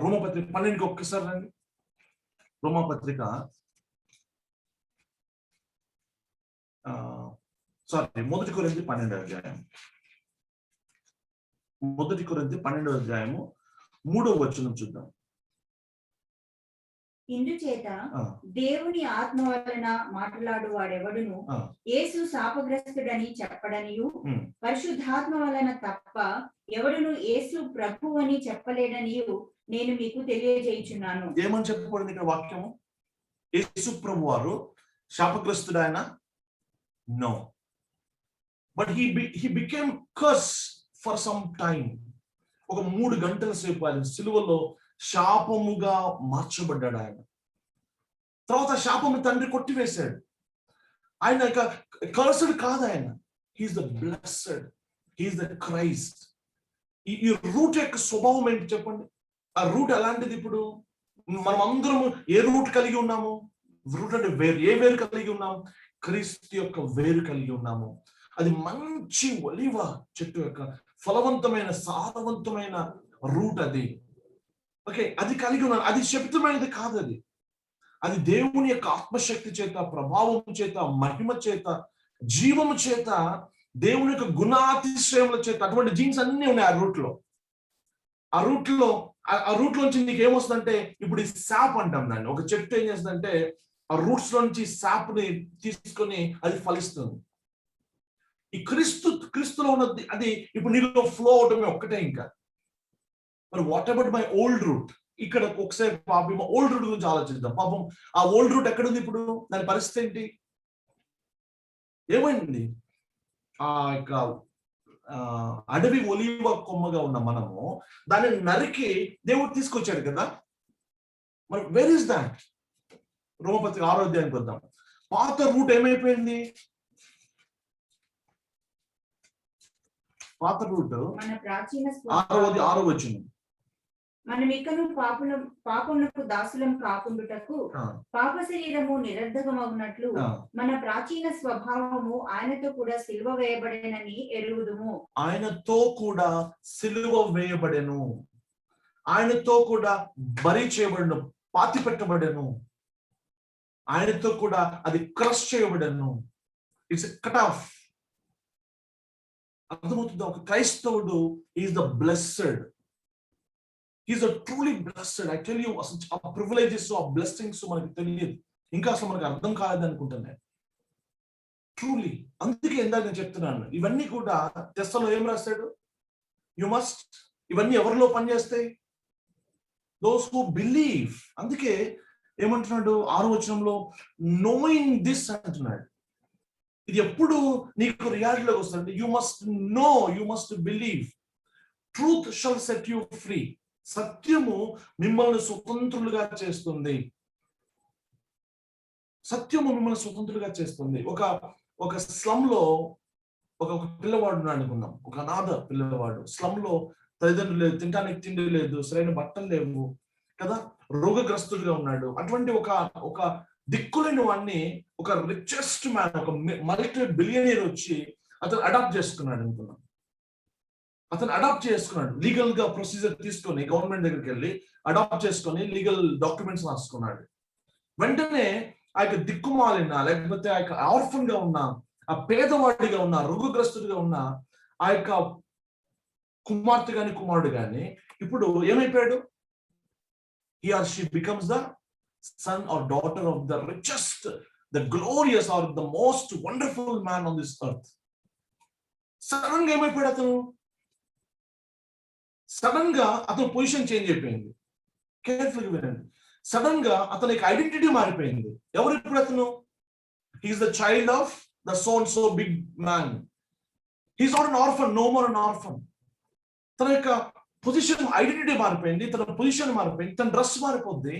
రోమపత్రిక 12కి ఒక్కసారి రండి. రోమపత్రిక మొదటి కొరింథీ 12వ అధ్యాయం. మొదటి కొరింథీ 12వ అధ్యాయము 3వ వచనం చూద్దాం. ఇందుచేత దేవుని ఆత్మ వలన మాట్లాడు వాడెవడును యేసు శాపగ్రస్తుడని చెప్పడనియు, పరిశుద్ధాత్మ వలన తప్ప ఎవడును యేసు ప్రభు అని చెప్పలేడనియు నేను మీకు తెలియజేయుచున్నాను. ఏమని చెప్పబడింది ఇక్కడ వాక్యము? యేసు ప్రభు వారు శాపగ్రస్తుడాయన? No, but he became curse for some time. ఒక 3 గంటల సేపు ఆయన సిలువలో శాపముగా మార్చబడ్డాడు. ఆయన తర్వాత శాపము తండ్రి కొట్టివేశాడు. ఆయన కర్స్డ్ కాదు, ఆయన he is the blessed, he is the Christ. ఈ రూట్ యొక్క స్వభావం ఏంటి చెప్పండి? ఆ రూట్ ఎలాంటిది? ఇప్పుడు మనం అందరము ఏ రూట్ కలిగి ఉన్నాము? రూట్ అంటే వేరు. ఏ వేరు కలిగి ఉన్నాము? క్రీస్తు యొక్క వేరు కలిగి ఉన్నాము. అది మంచి ఒలివ చెట్టు యొక్క ఫలవంతమైన, సారవంతమైన రూట్ అది. ఓకే, అది కలిగి ఉన్నాను. అది శబ్దమైనది కాదు, అది దేవుని యొక్క ఆత్మశక్తి చేత, ప్రభావం చేత, మహిమ చేత, జీవము చేత, దేవుని యొక్క గుణాతిశయముల చేత, అటువంటి జీన్స్ అన్ని ఉన్నాయి ఆ రూట్ లో. ఆ రూట్ లోంచి నీకు ఏమొస్తుందంటే, ఇప్పుడు ఈ సాప్ అంటాం దాన్ని. ఒక చెట్టు ఏం చేస్తుందంటే ఆ రూట్స్ లోంచి సాప్ ని తీసుకొని అది ఫలిస్తుంది. ఈ క్రీస్తులో ఉన్నది అది ఇప్పుడు నీలో ఫ్లో అవటమే ఒక్కటే. ఇంకా మరి what about my old root? ఇక్కడ ఒకసారి పాపం ఓల్డ్ రూట్ గురించి ఆలోచిద్దాం. పాపం ఆ ఓల్డ్ రూట్ ఎక్కడుంది ఇప్పుడు? దాని పరిస్థితి ఏంటి? ఏమైంది? ఆ యొక్క అడవి ఒలీవ కొమ్మగా ఉన్న మనము దాన్ని నరికి దేవుడు తీసుకొచ్చాడు కదా. మరి వేర్ ఇస్ దాట్? రోమపత్రిక 6వ అధ్యాయానికి వద్దాం. పాత రూట్ ఏమైపోయింది? పాత రూట్ మన ప్రాచీన 6వ వచనం. మనం ఇకను పాపమునకు దాసులం కాకుండుటకు పాప శరీరము నిరర్ధకమగునట్లు మన ప్రాచీన స్వభావము ఆయనతో కూడా సిలువ వేయబడెనని ఎరుగుదుము. ఆయనతో కూడా సిలువ వేయబడెను, ఆయనతో కూడా బలి చేయబడను, పాతి పెట్టబడెను, ఆయనతో కూడా అది క్రష్ చేయబడెను. It's cut off. అర్థమవుతుంది? ఒక క్రైస్తవుడు is the blessed. He's a truly blessed. I tell you, ఆ ప్రివిలేజెస్, ఆ బ్లెస్సింగ్స్ మనకి తెలియదు, ఇంకా అసలు మనకు అర్థం కాలేదు అనుకుంటున్నాను. ట్రూలీ. అందుకే ఇందాక నేను చెప్తున్నాను, ఇవన్నీ కూడా టెస్ట్లో ఏం రాశాడు? You must. ఇవన్నీ ఎవరిలో పనిచేస్తాయి? Those who believe. అందుకే ఏమంటున్నాడు 6వ వచనంలో? నోయింగ్ దిస్ అంటున్నాడు. ఇది ఎప్పుడు నీకు రియాలిటీలోకి వస్తుంది? You must know, you must believe. Truth shall set you free. సత్యము మిమ్మల్ని స్వతంత్రులుగా చేస్తుంది. సత్యము మిమ్మల్ని స్వతంత్రులుగా చేస్తుంది. ఒక స్లమ్ లో ఒక పిల్లవాడు ఉన్నాడు అనుకుందాం, ఒక అనాథ పిల్లవాడు. స్లమ్ లో తల్లిదండ్రులు లేదు, తినడానికి తిండి లేదు, సరైన బట్టలు లేవు కదా, రోగగ్రస్తుడిగా ఉన్నాడు. అటువంటి ఒక దిక్కులేని వాడిని ఒక రిచెస్ట్ మ్యాన్, ఒక మల్టీ బిలియనీర్ వచ్చి అతను అడాప్ట్ చేసుకున్నాడు అనుకున్నాం. అతను అడాప్ట్ చేసుకున్నాడు, లీగల్ గా ప్రొసీజర్ తీసుకొని గవర్నమెంట్ దగ్గరికి వెళ్ళి అడాప్ట్ చేసుకొని లీగల్ డాక్యుమెంట్స్ రాసుకున్నాడు. వెంటనే ఆ యొక్క దిక్కుమాలిన, లేకపోతే ఆ యొక్క ఆర్ఫన్ గా ఉన్న, ఆ పేదవాడిగా ఉన్న, రోగగ్రస్తుడిగా ఉన్న ఆ యొక్క కుమార్తె గాని కుమారుడు గాని ఇప్పుడు ఏమైపోయాడు? he or she becomes the son or daughter of the richest, the glorious or the most wonderful man on this earth. Sudden గా ఏమైపోయాడు అతను? సడన్ గా అతని పొజిషన్ చేంజ్ అయిపోయింది. కేర్ఫుల్ గా వినండి. సడన్ గా అతని ఐడెంటిటీ మారిపోయింది. ఎవరు ఇప్పుడు అతను? He is the child of the so and so big man. He is not an orphan, no more an orphan. తన యొక్క పొజిషన్, ఐడెంటిటీ మారిపోయింది, తన పొజిషన్ మారిపోయింది, తన డ్రెస్ మారిపోద్ది,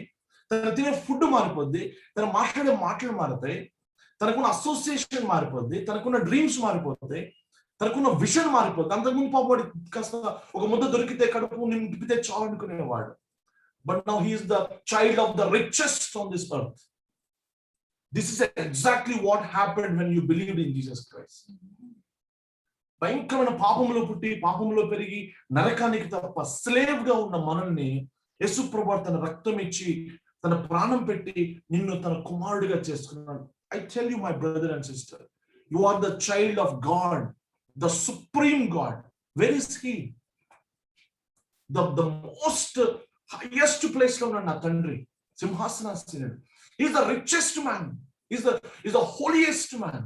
తన తినే ఫుడ్ మారిపోద్ది, తన మాట్లాడే మాటలు మారుతాయి, తనకున్న అసోసియేషన్ మారిపోద్ది, తనకున్న డ్రీమ్స్ మారిపోతాయి, తనకున్న విషన్ మారిపోద్ది. అంతకుముందు పాపవాడి కాస్త ఒక ముద్ద దొరికితే కడుపు నింపితే చాలు అనుకునేవాడు. But now he is the child of the richest on this earth. This is exactly what happened when you believed in Jesus Christ. భయంకరమైన పాపంలో పుట్టి, పాపంలో పెరిగి, నరకానికి తప్ప స్లేవ్ గా ఉన్న మనల్ని యేసు ప్రభువు తన రక్తం ఇచ్చి, తన ప్రాణం పెట్టి నిన్ను తన కుమారుడిగా చేసుకున్నాడు. I tell you my brother and sister, you are the child of God, the supreme God. Where is he? The most highest place lo unna tandri simhasanasthinu. He is the richest man. He is the holiest man.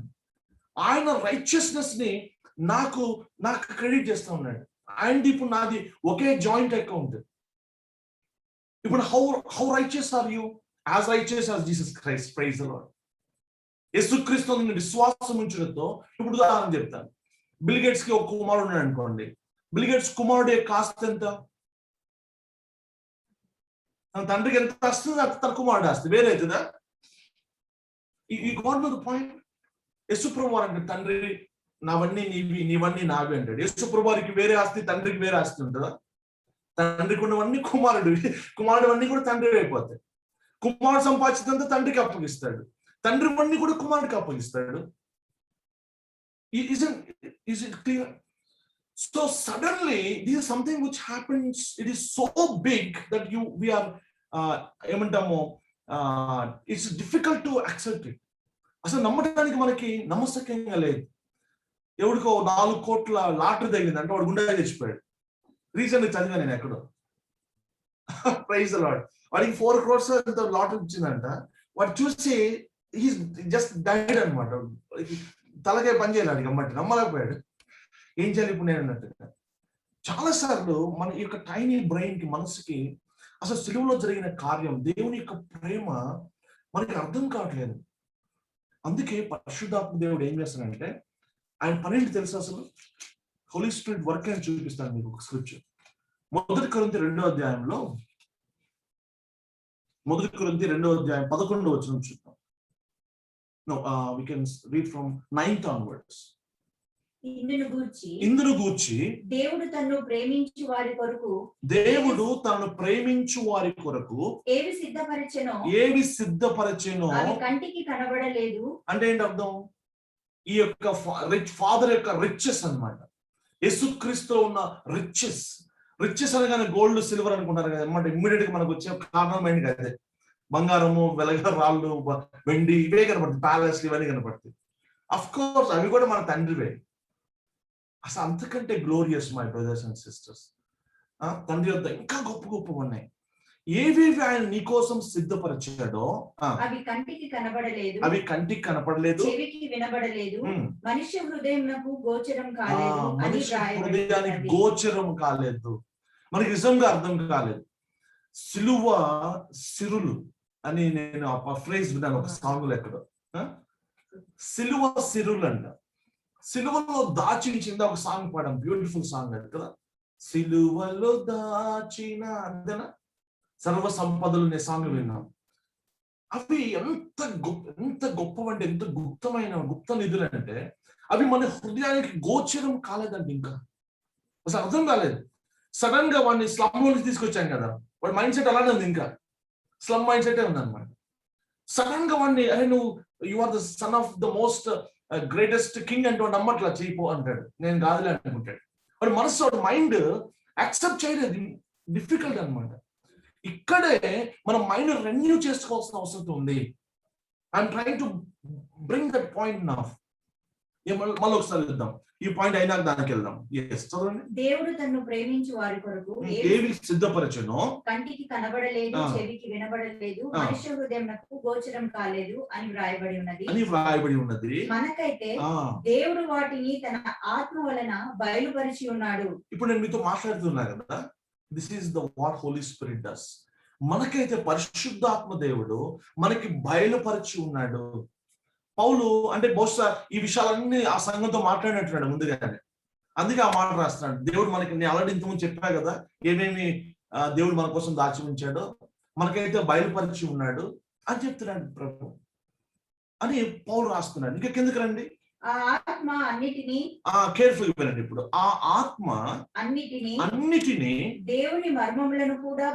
ఆయన righteousness ని నాకు credit చేస్తా ఉన్నాడు. And ఇప్పుడు నాది ఒకే joint account. ఇప్పుడు how righteous are you? As righteous as Jesus Christ. Praise the lord. యేసుక్రీస్తు ని విశ్వాసం ఉంచడంతో ఇప్పుడు ఉదాహరణ చెప్తాను. బిల్ గేట్స్ కి ఒక కుమారుడు ఉన్నాడు అనుకోండి. బిల్ గేట్స్ కుమారుడు యొక్క ఆస్తి ఎంత? తన తండ్రికి ఎంత వస్తుంది, తన కుమారుడు ఆస్తి వేరే అవుతుందా? ఈ గాట్ నో ద పాయింట్. యేసు ప్రభువు అంటే తండ్రి నావన్నీ నీవి, నీవన్నీ నావి అంటాడు. యేసు ప్రభువుకి వేరే ఆస్తి, తండ్రికి వేరే ఆస్తి ఉంటుందా? తండ్రికి ఉన్నవన్నీ కుమారుడు అన్నీ కూడా తండ్రి అయిపోతాయి. కుమారుడు సంపాదించినంత తండ్రికి అప్పగిస్తాడు, తండ్రి అన్నీ కూడా కుమారుడికి అప్పగిస్తాడు. Is it clear? So suddenly this is something which happens. It is so big that we are it's difficult to accept it. అసలు నమ్మడానికి మనకి నమ్మశక్యంగా లేదు. ఎవడికో 4 కోట్ల లాటరీ తగిలింది అంటే వాడు గుండెగా చచ్చిపోయాడు. రీసెంట్గా చదివా నేను ఎక్కడో. Praise the lord. వాడికి 4 crores ఎంత లాటరీ ఇచ్చిందంట. వాడు చూసి హీస్ జస్ట్ డైడ్ అనమాట. తలకే పని చేయాలి, గమ్మట్టి నమ్మలేకపోయాడు. ఏం చేయాలి ఇప్పుడు నేను అన్నట్టుగా. చాలాసార్లు మన ఈ యొక్క టైనీ బ్రెయిన్ కి, మనసుకి అసలు సిలువలో జరిగిన కార్యం, దేవుని యొక్క ప్రేమ మనకి అర్థం కావట్లేదు. అందుకే పరిశుద్ధాత్మ దేవుడు ఏం చేస్తాడంటే ఆయన పనేంటి తెలుసు అసలు? హోలీ స్పిరిట్ వర్క్ అని చూపిస్తాను మీకు ఒక స్క్రిప్చర్. 1 కొరింథీ 2వ అధ్యాయంలో 1 కొరింథీ 2వ అధ్యాయం 11వ వచనం చూద్దాం. We can read from 9th onwards. ఇందును గూర్చి దేవుడు తనను ప్రేమించు వారి కొరకు ఏవి సిద్ధపరచెనో అవి కంటికి కనబడలేదు. అంటే ఏంటి అర్థం? ఈ యొక్క ఫాదర్ యొక్క రిచెస్ అన్నమాట. యేసుక్రీస్తులో ఉన్న రిచెస్ అనగానే గోల్డ్ సిల్వర్ అనుకుంటారు కదా అన్నమాట. ఇమ్మీడియట్ గా మనకు వచ్చే కారణం ఏంటి కదా, బంగారము, వెలగ రాళ్ళు, వెండి, ఇవే కనపడుతుంది. ప్యాలెస్ ఇవన్నీ కనపడుతుంది. అఫ్ కోర్స్ అవి కూడా మన తండ్రివే. అసలు అంతకంటే glorious my brothers and sisters, తండ్రి వద్ద ఇంకా గొప్ప ఉన్నాయి. ఏవేవి ఆయన నీకోసం సిద్ధపరిచాడో అవి కంటికి కనపడలేదు, చెవికి వినబడలేదు, మనిషి హృదయమునకు గోచరం కాలేదు, హృదయానికి గోచరం కాలేదు, మనకి నిజంగా అర్థం కాలేదు. సిరులు అని నేను ఆ ఫ్రేజ్ విన్నాను ఒక సాంగ్ లో ఎక్కడో. సిలువ సిరులు అంట. సిలువలో దాచించింది ఒక సాంగ్ పాడాం, బ్యూటిఫుల్ సాంగ్ అది కదా. సిలువలో దాచిన అంతేనా సర్వ సంపదలు అనే సాంగ్ విన్నాం. అవి ఎంత గొప్పవంటే, ఎంత గుప్త నిధులు అంటే అవి మన హృదయానికి గోచరం కాలేదండి. ఇంకా అసలు అర్థం కాలేదు. సడన్ గా వాడిని స్లమ్ నుంచి తీసుకొచ్చాం కదా, వాడి మైండ్ సెట్ అలానే ఉంది, ఇంకా స్లమ్ మైండ్ సెట్ ఉంది అనమాట. సడన్ గా వాడిని అరే నువ్వు you are the son of the most greatest king అంటే వాడు నమ్మట్లా, చేయిపో అంటాడు. నేను కాదులే అనుకుంటాడు. వాడి మనసు, వాడి మైండ్ యాక్సెప్ట్ చేయలేదు. డిఫికల్ట్ అనమాట. ఇక్కడే మన మైండ్ రెన్యూ చేసుకోవాల్సిన అవసరం ఉంది. I'm trying to bring that point now. మళ్ళీ ఒకసారి వెళ్దాం, ఈ పాయింట్ అయినాక దానికి వెళ్దాం. చదవండి. దేవుడు తనను ప్రేమించు వారి కొరకు ఏవి సిద్ధపరచెనో కంటికి కనబడలేదు, చెవికి వినబడలేదు, మనిషి హృదయమునకు గోచరం కాలేదు అని వ్రాయబడి ఉన్నది. మనకైతే దేవుడు వాటిని తన ఆత్మ వలన బయలుపరిచి ఉన్నాడు. ఇప్పుడు నేను మీతో మాట్లాడుతున్నా కదా, this is the what holy spirit does. మనకైతే పరిశుద్ధాత్మ దేవుడు మనకి బయలుపరిచి ఉన్నాడు. పౌలు అంటే బహుశా ఈ విషయాలన్నీ ఆ సంఘంతో మాట్లాడినట్టున్నాడు ముందుగానే, అందుకే ఆ మాట రాస్తున్నాడు. దేవుడు మనకి, నేను ఆల్రెడీ ఇంతకుముందు చెప్పా కదా ఏమేమి దేవుడు మన కోసం దాచి ఉంచాడో, మనకైతే బయలుపరిచి ఉన్నాడు అని చెప్తున్నాడు ప్రభు అని పౌలు రాస్తున్నాడు. ఇంకా కిందకి రండి. ఆ ఆత్మ అన్నిటినీ, కేర్ఫుల్ వినండి. ఇప్పుడు ఆ ఆత్మ అన్నిటినీ దేవుని మర్మములను కూడా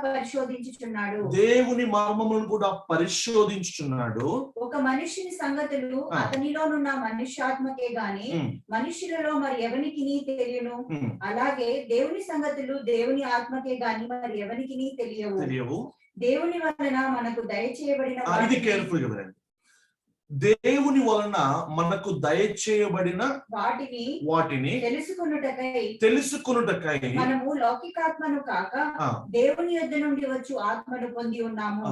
పరిశోధించుచున్నాడు. ఒక మనిషిని సంగతులు అతనిలోనున్న మనుష్యాత్మకే గాని మనుషులలో మరి ఎవరికి తెలియను. అలాగే దేవుని సంగతులు దేవుని ఆత్మకే గాని మరి ఎవరికి తెలియవు. దేవుని వలన మనకు దయచేయబడిన దేవుని వలన మనకు దయచేయబడిన వాటిని తెలుసుకొనుటకై మనము లౌకికాత్మను కాక దేవుని యొద్ద నుండి వచ్చు ఆత్మను పొంది ఉన్నాము.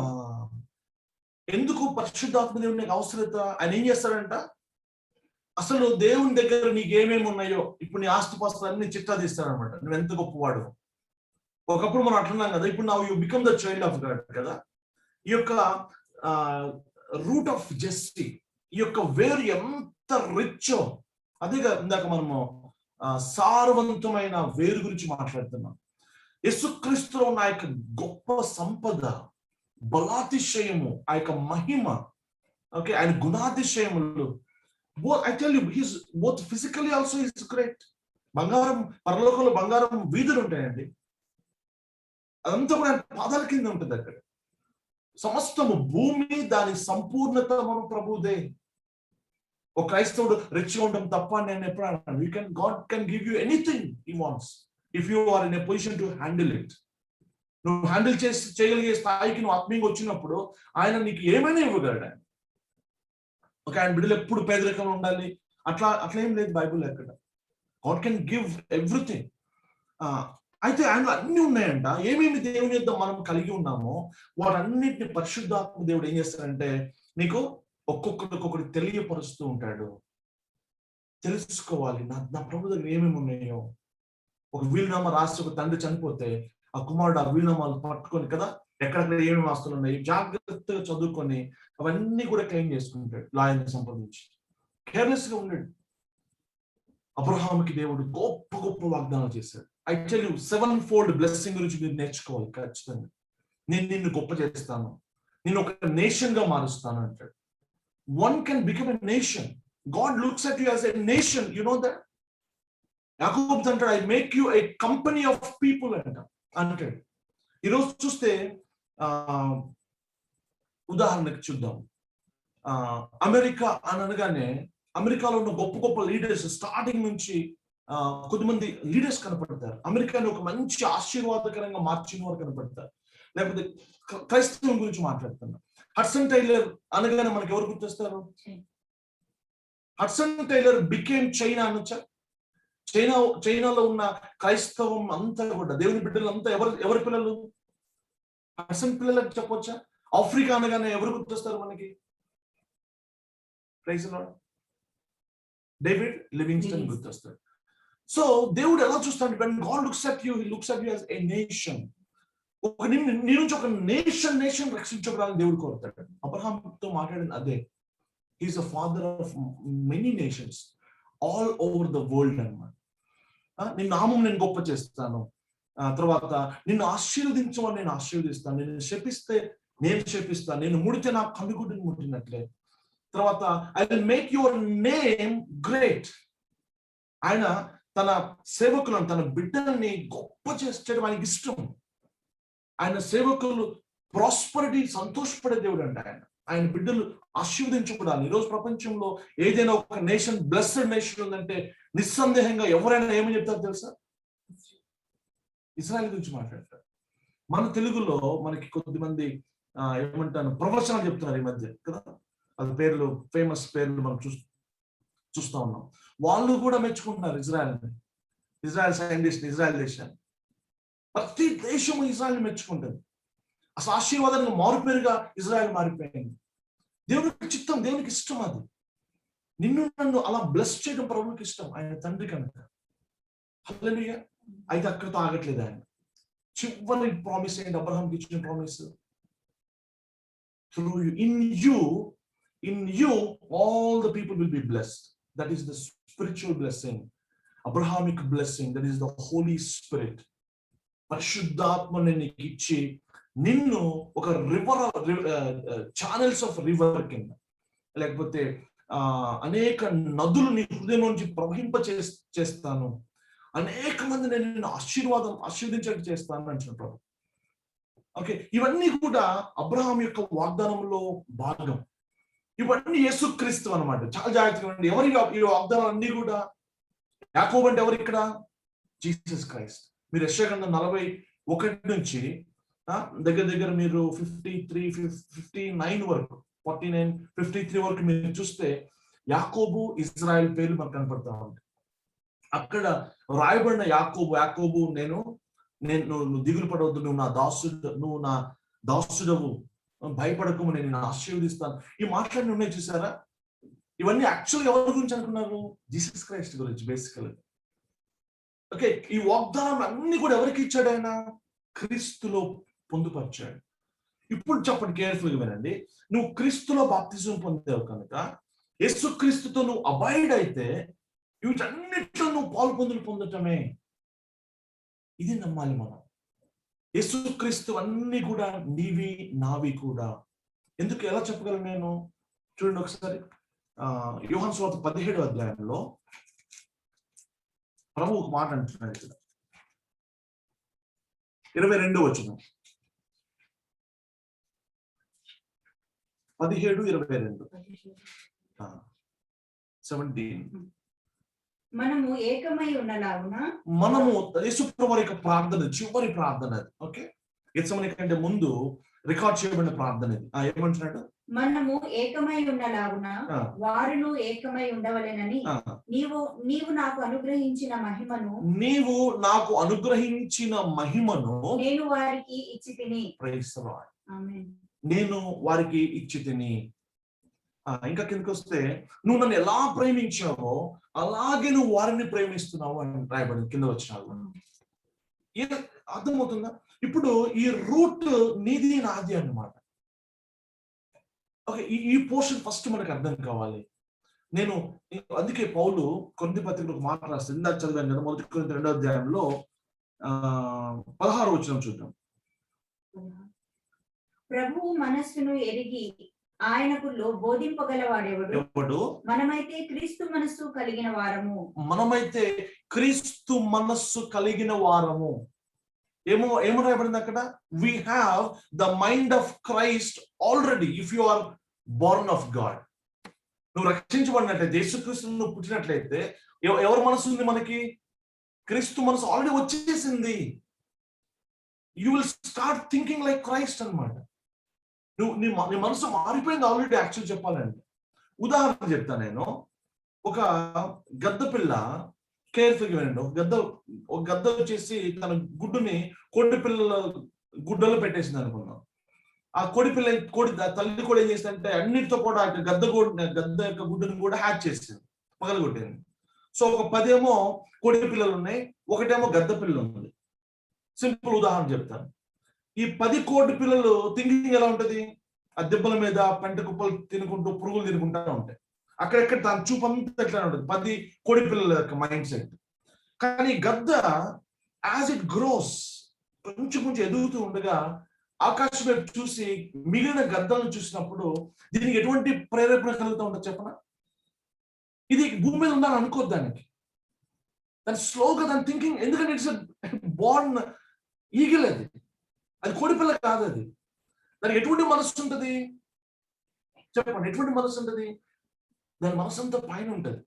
ఎందుకు పరిశుద్ధాత్మ దేవుని అవసరత? ఆయన ఏం చేస్తాడంట, అసలు దేవుని దగ్గర నీకు ఏమేమి ఉన్నాయో ఇప్పుడు నీ ఆస్తిపాస్తులన్నీ చిట్టా తీస్తాడనమాట. నువ్వు ఎంత గొప్పవాడు. ఒకప్పుడు మనం అట్లున్నాం కదా, ఇప్పుడు now you become the child of God కదా. ఈ యొక్క రూట్ ఆఫ్ జస్టి, ఈ యొక్క వేరు ఎంత రిచ్, అదేగా ఇందాక మనము సారవంతమైన వేరు గురించి మాట్లాడుతున్నాం. యేసుక్రీస్తులో ఉన్న ఆ యొక్క గొప్ప సంపద, బలాతిశయము, ఆ యొక్క మహిమ, ఓకే, ఆయన గుణాతిశయములు. I tell you, he's both physically also is great. బంగారం, పరలోకంలో బంగారం వీధులు ఉంటాయండి, అదంతా కూడా పాదాల కింద ఉంటుంది. అక్కడ సమస్తము భూమి దాని సంపూర్ణత మన ప్రభుదే. ఒక క్రైస్తవుడు రిచ్ గా ఉండడం తప్ప నేను ఎప్పుడు అన్నాను. God can give you anything he wants if you are in a position to handle it. నువ్వు హ్యాండిల్ చేయగలిగే స్థాయికి నువ్వు ఆత్మీయంగా వచ్చినప్పుడు ఆయన నీకు ఏమైనా ఇవ్వగలడు. ఆయన ఒక ఆయన బిడ్డలు ఎప్పుడు పేదరికంలో ఉండాలి అట్లా ఏం లేదు బైబుల్ ఎక్కడ. God can give everything. అయితే ఆయనలో అన్ని ఉన్నాయంట. ఏమేమి దేవుని యొద్ద మనం కలిగి ఉన్నామో వాటన్నిటిని పరిశుద్ధాత్మ దేవుడు ఏం చేస్తాడంటే నీకు ఒక్కొక్కటి తెలియపరుస్తూ ఉంటాడు. తెలుసుకోవాలి, నా ప్రభు దగ్గర ఏమేమి ఉన్నాయో. ఒక వీలునామా రాసి ఒక తండ్రి చనిపోతే ఆ కుమారుడు ఆ వీలునామాలు పట్టుకొని కదా ఎక్కడెక్కడ ఏమేమి ఆస్తులు ఉన్నాయి జాగ్రత్తగా చదువుకొని అవన్నీ కూడా క్లెయిమ్ చేసుకుంటాడు. లాయర్ని సంప్రదించి కేర్లెస్ గా ఉన్నాడు. అబ్రహాముకి దేవుడు గొప్ప గొప్ప వాగ్దానాలు చేశాడు. I tell you 7-fold blessing గురించి మీరు నేర్చుకోవాలి ఖచ్చితంగా. నేను నిన్ను గొప్ప చేస్తాను, నేను ఒక నేషన్ గా మారుస్తాను అంటాడు. One can become a nation. God looks at you as a nation. You know that? యాకోబు అంటాడు, I make you a company of people అంటాడు. ఈరోజు చూస్తే ఉదాహరణకు చూద్దాం. అమెరికా అని అనగానే అమెరికాలో ఉన్న గొప్ప గొప్ప లీడర్స్ స్టార్టింగ్ నుంచి కొద్దిమంది లీడర్స్ కనపడతారు. అమెరికాని ఒక మంచి ఆశీర్వాదకరంగా మార్చిన వారు కనపడతారు. లేకపోతే క్రైస్తవం గురించి మాట్లాడుతున్నారు. హడ్సన్ టైలర్ అనగానే మనకి ఎవరు గుర్తొస్తారు? హడ్సన్ టైలర్ బికేమ్ చైనా అనొచ్చా? చైనాలో ఉన్న క్రైస్తవం అంతా కూడా దేవుని బిడ్డలు అంతా ఎవరి పిల్లలు? హడ్సన్ పిల్లలకు చెప్పొచ్చా? ఆఫ్రికా అనగానే ఎవరు గుర్తొస్తారు మనకి? Praise the lord. David Livingstone గుర్తొస్తాడు. సో దేవుడు ఎలా చూస్తాడు? when God looks at you, he looks at you as a nation. నీ నుంచి ఒక నేషన్ రక్షించబడాలని దేవుడు కోరుతాడు. అబ్రహాంతో మాట్లాడిన అదే. He is a father of many nations all over the world అన్నమాట. నీ నామం నేను గొప్ప చేస్తాను, తర్వాత నిన్ను ఆశీర్వదించమని నేను ఆశీర్వదిస్తాను, నిన్ను శపిస్తే నేను శపిస్తాను, నేను ముడితే నా కనుగుడ్డుని ముట్టినట్లే. తర్వాత I will make your name great. ఆయన తన సేవకులను, తన బిడ్డల్ని గొప్ప చేయడం ఆయనకి ఇష్టం. ఆయన సేవకులు ప్రాస్పరిటీ, సంతోషపడే దేవుడు అంట. ఆయన బిడ్డలు ఆశీర్వదించబడాలి. ఈరోజు ప్రపంచంలో ఏదైనా ఒక నేషన్ బ్లెస్డ్ నేషన్ ఉందంటే నిస్సందేహంగా ఎవరైనా ఏమని చెప్తారు తెలుసా? ఇజ్రాయెల్ గురించి మాట్లాడతారు. మన తెలుగులో మనకి కొద్దిమంది ఏమంటాను ప్రవచనాలు చెప్తున్నారు ఈ మధ్య కదా. అది పేర్లు, ఫేమస్ పేర్లు మనం చూస్తా ఉన్నాం. వాళ్ళు కూడా మెచ్చుకుంటున్నారు ఇజ్రాయెల్ సైంటిస్ట్, ఇజ్రాయెల్ దేశాన్ని. ప్రతి దేశము ఇజ్రాయెల్ మెచ్చుకుంటుంది. అసలు ఆశీర్వాదానికి మారుపేరుగా ఇజ్రాయెల్ మారిపోయింది. దేవునికి చిత్తం, దేవునికి ఇష్టం అది. నిన్ను నన్ను అలా బ్లెస్ చేయడం ప్రభువుకి ఇష్టం, ఆయన తండ్రి కనుక. హల్లెలూయా. అయితే అక్కడితో ఆగట్లేదు. ఆయన చివరి ప్రామిస్ ఏంటి? అబ్రహాంకి ఇచ్చిన promise, through you, in you all the people will be blessed. That is the spiritual blessing, Abrahamic blessing, that is the Holy Spirit. పరిశుద్ధాత్మని నీకు ఇచ్చి నిన్ను ఒక ఛానల్స్ ఆఫ్ రివర్ కింద, లేకపోతే అనేక నదులు నీ హృదయం నుంచి ప్రవహింప చేస్తాను, అనేక మంది నేను నిన్ను ఆశీర్వదించడానికి చేస్తాను అంటున్నాడు. ఓకే, ఇవన్నీ కూడా అబ్రహాం యొక్క వాగ్దానంలో భాగం. ఇవన్నీ యేసుక్రీస్తు అన్నమాట. చాలా జాగ్రత్తగా ఉండండి. ఎవరి ఈ వాగ్దానాలు అన్ని కూడా? యాకోబు అంటే ఎవరు ఇక్కడ? Jesus Christ. మీరు యెషయా గ్రంథం 41 నుంచి దగ్గర మీరు 59 వరకు, 49, 53 వరకు మీరు చూస్తే యాకోబు, ఇజ్రాయెల్ పేర్లు మనకు కనపడతా ఉంటాయి. అక్కడ రాయబడిన యాకోబు నువ్వు దిగులు పడవద్దు, నువ్వు నా దాసుడవు, భయపడకము, నేను నిన్ను ఆశీర్వదిస్తాను. ఈ మాటలన్నీ ఉన్నాయి చూసారా? ఇవన్నీ యాక్చువల్గా ఎవరి గురించి అనుకున్నారు? జీసస్ క్రైస్ట్ గురించి బేసికల్. ఓకే, ఈ వాగ్దానం అన్ని కూడా ఎవరికి ఇచ్చాడు? ఆయన క్రీస్తులో పొందుపరిచాడు. ఇప్పుడు చెప్పండి, కేర్ఫుల్గా వినండి. నువ్వు క్రీస్తులో బాప్తిజం పొందావు కనుక, యేసు క్రీస్తుతో నువ్వు అబాయిడ్ అయితే వీటన్నిటిలో నువ్వు పొందటమే. ఇది నమ్మాలి మనం. యేసుక్రీస్తు అన్ని కూడా నీవి నావి కూడా. ఎందుకు, ఎలా చెప్పగలను నేను? చూడండి ఒకసారి, యోహాను సువార్త 17వ అధ్యాయంలో ప్రభు ఒక మాట అంటున్నాడు ఇక్కడ, 22వ వచనం. 17:22, 17. మనము ఏకమై ఉన్నలాగున, మనము యేసుప్రభు యొక్క ప్రార్థన, చివరి ప్రార్థన అది. ఓకే, గెత్సెమనీ కంటే ముందు రికార్డ్ చేయబడిన ప్రార్థన ఇది. ఏమంటున్నాడు? మనము ఏకమై ఉన్నలాగున వారును ఏకమై ఉండవలెనని నీవు నాకు అనుగ్రహించిన మహిమను నేను వారికి ఇచ్చి తిని. Praise the lord. ఆమేన్. నేను వారికి ఇచ్చి తిని. ఇంకా కిందకి వస్తే, నువ్వు నన్ను ఎలా ప్రేమించావో అలాగే నువ్వు వారిని ప్రేమిస్తున్నావు అని రాయబడి కింద వచ్చినావు. అర్థమవుతుందా? ఇప్పుడు ఈ రూట్ నీది నాది అన్నమాట. ఓకే, ఈ పోర్షన్ ఫస్ట్ మనకు అర్థం కావాలి. నేను అందుకే పౌలు కొరింథీ పత్రికలో ఒక మాట రాస్తాడు, ఇందాక చదివాను కదా, 1 కొరింథీ 2వ అధ్యాయంలో 16వ వచనం చూద్దాం. ప్రభువు మనస్సును ఎరిగి ఆయనకు బోధింపగలవాడెవడు? మనమైతే క్రీస్తు మనస్సు కలిగిన వారము. మనమైతే క్రీస్తు మనస్సు కలిగిన వారము. ఏమో రాయబడింది అక్కడ? we have the mind of Christ already if you are born of God. నువ్వు రక్షించబడినట్లయితే, యేసుక్రీస్తు నువ్వు పుట్టినట్లయితే ఎవరి మనసు ఉంది మనకి? క్రీస్తు మనసు ఆల్రెడీ వచ్చేసింది. You will start thinking like Christ అన్నమాట. నీ మనసు మారిపోయింది ఆల్రెడీ. యాక్చువల్ చెప్పాలంటే ఉదాహరణ చెప్తాను నేను. ఒక గద్ద పిల్ల, కేర్ఫుల్గా వినండి, ఒక గద్ద వచ్చేసి తన గుడ్డుని కోడి పిల్లల గుడ్డలో పెట్టేసింది అనుకుందాం. ఆ కోడి తల్లి కోడి ఏం చేసిందంటే అన్నిటితో కూడా గద్ద యొక్క గుడ్డుని కూడా హ్యాచ్ చేసింది, పగలగొట్టింది. సో ఒక 10 ఏమో కోడి పిల్లలు ఉన్నాయి, ఒకటేమో గద్ద పిల్లలు ఉంది. సింపుల్ ఉదాహరణ చెప్తాను. ఈ 10 కోడి పిల్లలు థింకింగ్ ఎలా ఉంటది? ఆ దెబ్బల మీద పంట కుప్పలు తినుకుంటూ, పురుగులు తినుకుంటా ఉంటాయి. అక్కడెక్కడ తన చూపు అంతా ఎట్లా ఉంటుంది, 10 కోడి పిల్లల యొక్క మైండ్ సెట్. కానీ గద్ద యాజ్ ఇట్ గ్రోస్ కొంచెం ఎదుగుతూ ఉండగా ఆకాశం వైపు చూసి మిగిలిన గద్దలను చూసినప్పుడు దీనికి ఎటువంటి ప్రేరేపణ కలుగుతూ ఉంటుంది చెప్పనా? ఇది భూమి మీద ఉందని అనుకోద్దు దానికి స్లోగా దాని థింకింగ్. ఎందుకంటే ఇట్స్ బోర్న్ ఈగిల్, అది కోడిపిల్ల కాదు. అది దానికి ఎటువంటి మనసు ఉంటుంది చెప్పండి? ఎటువంటి మనసు ఉంటుంది? దాని మనసు అంతా పైన ఉంటుంది.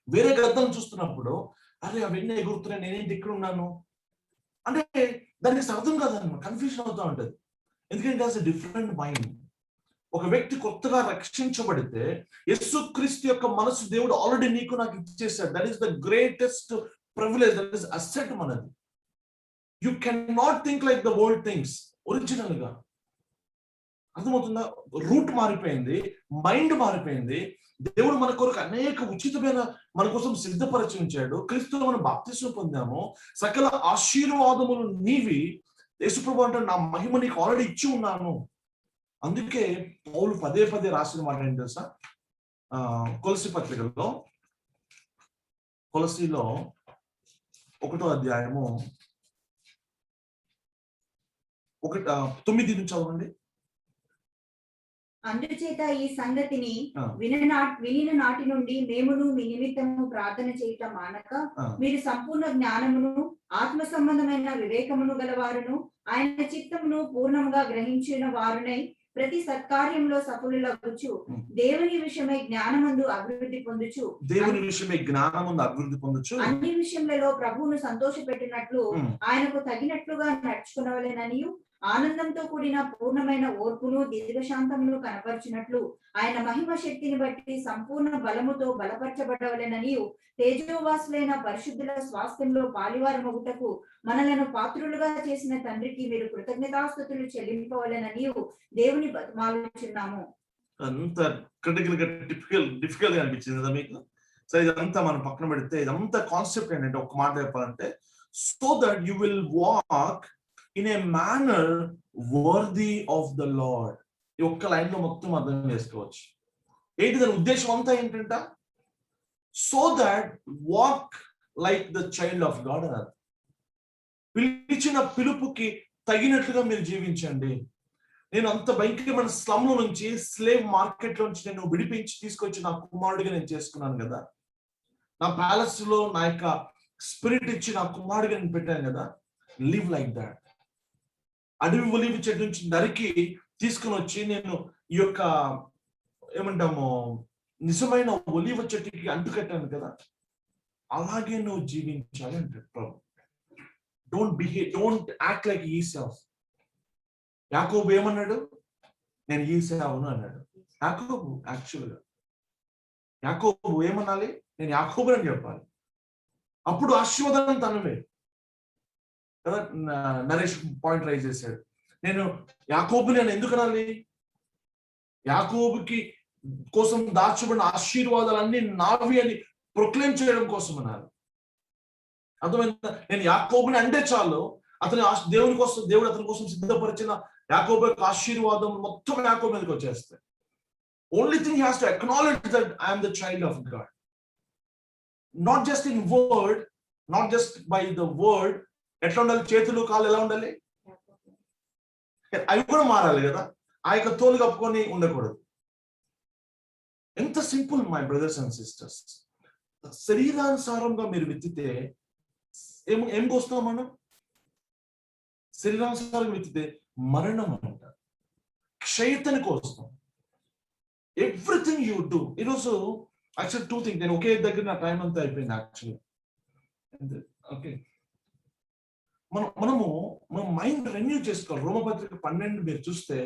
వేరే గద్దలను చూస్తున్నప్పుడు అరే అవన్నీ ఎగురుతున్నాయి, నేనేంటి ఇక్కడ ఉన్నాను అంటే దానికి అర్థం కాదన్నమాట, కన్ఫ్యూజన్ అవుతూ ఉంటుంది. ఎందుకంటే అది డిఫరెంట్ మైండ్. ఒక వ్యక్తి కొత్తగా రక్షించబడితే యేసుక్రీస్తు యొక్క మనసు దేవుడు ఆల్రెడీ నీకు నాకు ఇచ్చేసాడు. That is the greatest privilege, that is asset మనది. You can not think like the world things. Original గా అర్థమవుతుందా? రూట్ మారిపోయింది, మైండ్ మారిపోయింది. దేవుడు మన కొరకు అనేక ఉచితమైన మన కోసం సిద్ధపరిచి ఉంచాడు. క్రీస్తులో మనం బాప్తిస్మం పొందాము. సకల ఆశీర్వాదములు నీవి. యేసుప్రభు అంటే నా మహిమ నీకు ఆల్రెడీ ఇచ్చి ఉన్నాను. అందుకే పౌలు పదే రాసిన మాట ఏంటి తెలుసా? కొలసి పత్రికలో, కొలసిలో 1వ అధ్యాయము 9 నుంచి చదవండి. అందుచేత ఈ సంగతిని వినిన నాటి నుండి మేమును మీ నిమిత్తము ప్రార్థన చేయటం మానక మీరు సంపూర్ణ జ్ఞానమును ఆత్మ సంబంధమైన వివేకమును గలవారును ఆయన చిత్తమును పూర్ణముగా గ్రహించిన వారునై ప్రతి సత్కార్యంలో సఫలులగుచు దేవుని విషయమై జ్ఞానమందు అభివృద్ధి పొందుచు అన్ని విషయములలో ప్రభువును సంతోషపెట్టినట్లు ఆయనకు తగినట్లుగా నడుచుకునవలెననియు ఆనందంతో కూడిన పూర్ణమైన ఓర్పును దీర్ఘశాంతమును కనపరిచినట్లు ఆయన మహిమ శక్తిని బట్టి సంపూర్ణ బలముతో బలపరచబడవలెనని తేజోవాసులైన పరిశుద్ధుల స్వాస్థ్యంలో పాలివారమగుటకు మనలను పాత్రులుగా చేసిన తండ్రికి మీరు కృతజ్ఞతాస్తుతులు చెల్లింపవలెనని దేవుని బతిమాలుచున్నాము. అంత క్రిటికల్ గా డిఫికల్ట్ గా అనిపించింది కదా మీకు? సరే, ఇదంతా మనం పక్కన పెడితే ఇదంతా కాన్సెప్ట్ ఏంటంటే ఒక మాట చెప్పాలంటే, so that you will walk in a manner worthy of the Lord. ఈ ఒక్క లైన్ లో మొత్తం అర్థం చేసుకోవచ్చు. ఏంటి దాని ఉద్దేశం అంతా ఏంటంట? So that walk like the child of God అన్నారు. పిలిచిన పిలుపుకి తగినట్లుగా మీరు జీవించండి. నేను అంత భయంకరమైన స్లమ్ లో నుంచి, స్లేవ్ మార్కెట్ లో నుంచి నేను విడిపించి తీసుకొచ్చి నా కుమారుడిగా నేను చేసుకున్నాను కదా. నా ప్యాలెస్ లో నా యొక్క స్పిరిట్ ఇచ్చి నా కుమారుడిగా నేను పెట్టాను కదా. Live like that. అడవి ఒలివ చెట్టు నుంచి నరికి తీసుకుని వచ్చి నేను ఈ యొక్క ఏమంటాము నిజమైన ఒలివ చెట్టుకి అంటుకట్టాను కదా, అలాగే నువ్వు జీవించాలి అంటే ప్రభు. డోంట్ యాక్ట్ లైక్ ఈసావు. యాకోబు ఏమన్నాడు? నేను ఈసావును అన్నాడు. యాకోబు ఏమనాలి? నేను యాకోబు అని చెప్పాలి. అప్పుడు ఆశీర్వాదం తనవే కదా. నరేష్ పాయింట్ రైజ్ చేశాడు. నేను యాకోబుని అని ఎందుకు అనాలి? యాకోబుకి కోసం దాచబడిన ఆశీర్వాదాలన్నీ నావి అని ప్రొక్లెయిమ్ చేయడం కోసం అన్నారు. అర్థమైందా? నేను యాకోబుని అంటే చాలు, అతని దేవుడు అతని కోసం సిద్ధపరిచిన యాకోబు యొక్క ఆశీర్వాదం మొత్తం యాకోబు మీదకి వచ్చేస్తాయి. Only thing he has to acknowledge that I am the child of God. Not just in word, not just by the word. ఎట్లా ఉండాలి? చేతులు కాళ్ళు ఎలా ఉండాలి? అవి కూడా మారాలి కదా. ఆ యొక్క తోలు కప్పుకొని ఉండకూడదు. ఎంత simple my brothers and sisters. శరీరానుసారంగా మీరు విత్తితే ఏం కోస్తాం మనం? శరీరానుసారంగా విత్తితే మరణం అంటారు, క్షయతని కోస్తాం. Everything you do. ఈరోజు యాక్చువల్ 2 things. నేను ఒకే దగ్గర నా టైం అంతా అయిపోయింది యాక్చువల్లీ. ఓకే, మనము మన మైండ్ రెన్యూ చేసుకోవాలి. రోమపత్రిక 12 మీరు చూస్తే,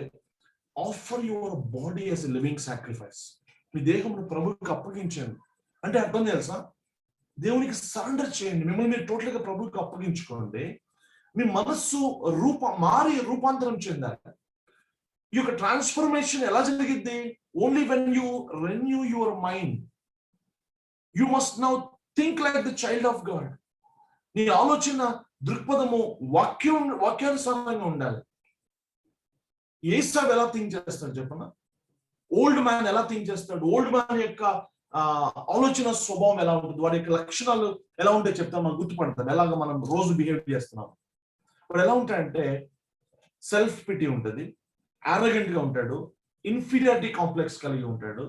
offer your body as a living sacrifice. మీ దేహమును ప్రభువుకి అప్పగించండి అంటే అర్థం తెలుసా? దేవునికి సరెండర్ చేయండి. మిమ్మల్ని మీరు టోటల్ గా ప్రభువుకి అప్పగించుకోండి. మీ మనస్సు రూపాంతరం చెందాలి. ఈ యొక్క ట్రాన్స్ఫర్మేషన్ ఎలా జరిగిద్ది? Only when you renew your mind. You must now think like the child of God. నీ ఆలోచన దృక్పథము వాక్యానుసారంగా ఉండాలి. ఏసావు ఎలా థింక్ చేస్తాడు చెప్పనా? ఓల్డ్ మ్యాన్ ఎలా థింక్ చేస్తాడు? ఓల్డ్ మ్యాన్ యొక్క ఆలోచన స్వభావం ఎలా ఉంటుంది, వాడి యొక్క లక్షణాలు ఎలా ఉంటాయి చెప్తాం, మనం గుర్తుపడతాం. ఎలాగ మనం రోజు బిహేవ్ చేస్తున్నాం. వాడు ఎలా ఉంటాడంటే సెల్ఫ్ పిటీ ఉంటుంది, ఆరోగెంట్ గా ఉంటాడు, ఇన్ఫీరియారిటీ కాంప్లెక్స్ కలిగి ఉంటాడు,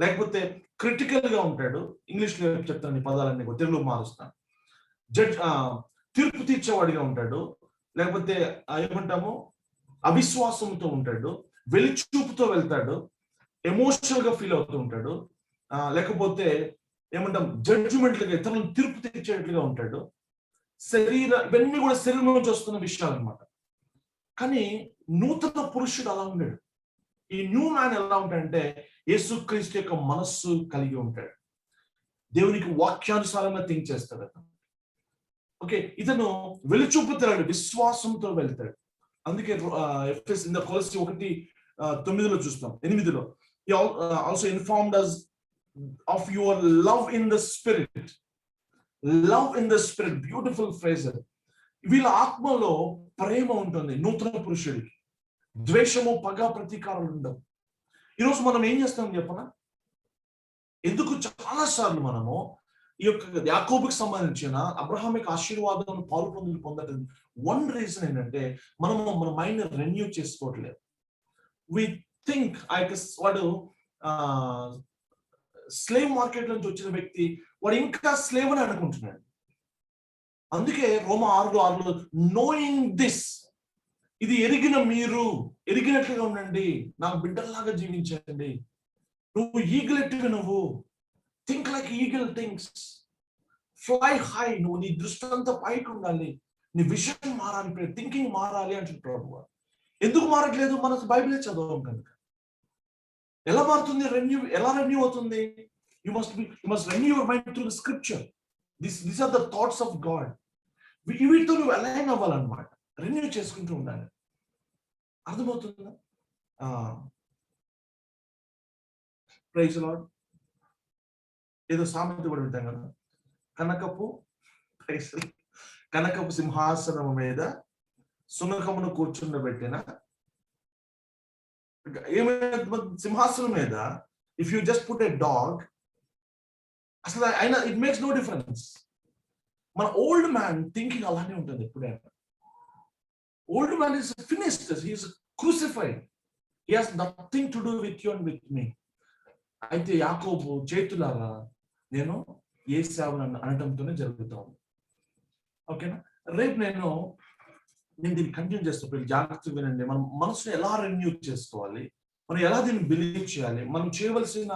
లేకపోతే క్రిటికల్ గా ఉంటాడు. ఇంగ్లీష్ లో చెప్తాను, ఈ పదాలన్నీ తెలుగు మారుస్తాను. తీర్పు తీర్చేవాడిగా ఉంటాడు, లేకపోతే ఏమంటాము అవిశ్వాసంతో ఉంటాడు, వెలిచూపుతో వెళ్తాడు, ఎమోషనల్ గా ఫీల్ అవుతూ ఉంటాడు, లేకపోతే ఏమంటాం జడ్జిమెంట్లుగా ఇతరులను తీర్పు తీర్చేట్లుగా ఉంటాడు. ఇవన్నీ కూడా శరీరం నుంచి వస్తున్న విషయాలు అనమాట. కానీ నూతన పురుషుడు అలా ఉన్నాడు. ఈ న్యూ మ్యాన్ ఎలా ఉంటాడంటే యేసుక్రీస్తు యొక్క మనస్సు కలిగి ఉంటాడు. దేవునికి వాక్యానుసారంగా థింక్ చేస్తాడు అతను. ఓకే, ఇతను వెలుచూపుతాడు, విశ్వాసంతో వెళ్తాడు. అందుకే కొలస్సీ 1:9 చూస్తాం, 8లో he also informed us of your love in the spirit. Love in the spirit, beautiful phrase. వీళ్ళ ఆత్మలో ప్రేమ ఉంటుంది నూతన పురుషుడికి. ద్వేషము, పగ, ప్రతీకారాలు ఉండవు. ఈరోజు మనం ఏం చేస్తాం చెప్పనా? ఎందుకు చాలా సార్లు మనము ఈ యొక్క యాకోబుకి సంబంధించిన అబ్రహామిక్ ఆశీర్వాదం పొందటం వన్ రీజన్ ఏంటంటే మనము మన మైండ్ రెన్యూ చేసుకోవట్లేదు. వి థింక్ వాడు స్లేవ్ మార్కెట్ నుంచి వచ్చిన వ్యక్తి, వాడు ఇంకా స్లేవ్ అని అనుకుంటున్నాడు. అందుకే రోమా 6:6 నోయింగ్ దిస్, ఇది ఎరిగిన మీరు ఎరిగినట్లుగా ఉండండి, నాకు బిడ్డల్లాగా జీవించండి. నువ్వు ఈగిలెట్టుగా నువ్వు think like eagle things, fly high. నువ్వు నీ దృష్టి అంతా పైకి ఉండాలి, నీ విజన్ మారాలి, థింకింగ్ మారాలి అంటుంది ప్రభువు. ఎందుకు మారట్లేదు? మన బైబిలే చదవం కనుక. ఎలా మారుతుంది? ఎలా రెన్యూ అవుతుంది? You must renew your mind through the scripture. These are the thoughts of God. వీటితో నువ్వు అలైన్ అవ్వాలన్నమాట, రెన్యూ చేసుకుంటూ ఉండాలి. అర్థమవుతుందా? Praise lord. ఏదో సామెత కూడా ఉంటాం కదా, కనకపు సింహాసనము మీద సునకమును కూర్చుండబెట్టిన. ఏమైనా సింహాసనం మీద if you just put a dog, అసలు అయినా ఇట్ మేక్స్ నో డిఫరెన్స్. మన ఓల్డ్ మ్యాన్ థింకింగ్ అలానే ఉంటుంది ఎప్పుడైనా. Old man is finished, he is crucified, he has nothing to do with you and with me. అయితే యాకోబు చేతులారా నేను ఏశావును అనటంతోనే జరుగుతాం. ఓకేనా? రేపు నేను దీన్ని కంటిన్యూ చేస్తాను. జాగ్రత్తగా వినండి. మనం మనసుని ఎలా రెన్యూ చేసుకోవాలి, మనం ఎలా దీన్ని బిలీవ్ చేయాలి, మనం చేయవలసిన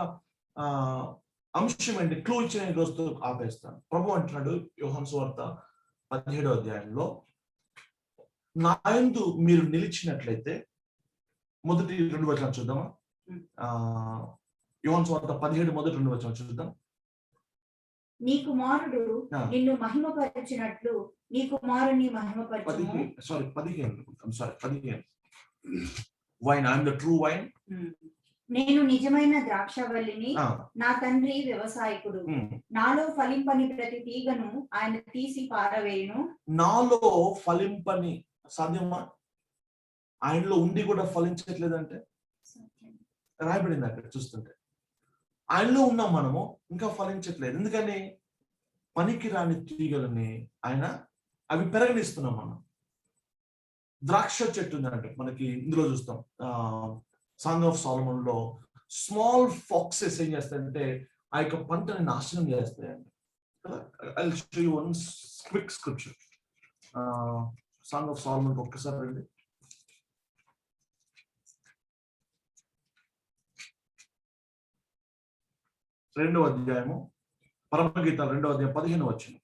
అంశం ఏంటి, క్లూ ఇచ్చిన రోజుతో ఆపేస్తాను. ప్రభు అంటున్నాడు యోహాను సువార్త 17వ అధ్యాయంలో, నా యందు మీరు నిలిచినట్లయితే, మొదటి 2 వచనాలు చూద్దామా? యోహాను సువార్త 17 మొదటి 2 వచనాలు చూద్దాం. నీ కుమారుడు నిన్ను మహిమపరచినట్లు నీ కుమారుని మహిమపరచుము. 15 wine, I am the true wine. నేను నిజమైన ద్రాక్షవల్లిని, నా తండ్రి వ్యవసాయకుడు. నాలో ఫలింపని ప్రతి తీగను ఆయన తీసి పారవేయును. నాలో ఫలింపని సాధ్యమా? ఆయనలో ఉండి కూడా ఫలించట్లేదంటే రాయబడింది అక్కడ చూస్తుంటే. ఆయనలో ఉన్నాం మనము, ఇంకా ఫలించట్లేదు. ఎందుకని? పనికి రాని తీగలని ఆయన అవి పెరగనిస్తున్నాం మనం. ద్రాక్ష చెట్టు ఉందంటే మనకి ఇందులో చూస్తాం, సాంగ్ ఆఫ్ సాలమన్ లో స్మాల్ ఫాక్సెస్ ఏం చేస్తాయంటే ఆ యొక్క పంటని నాశనం చేస్తాయండి. I'll show you one quick scripture. Song of Solomon ఒక్కసారి రండి. రెండవ అధ్యాయము, పరమగీతాలు 2వ అధ్యాయం 15వ వచనం.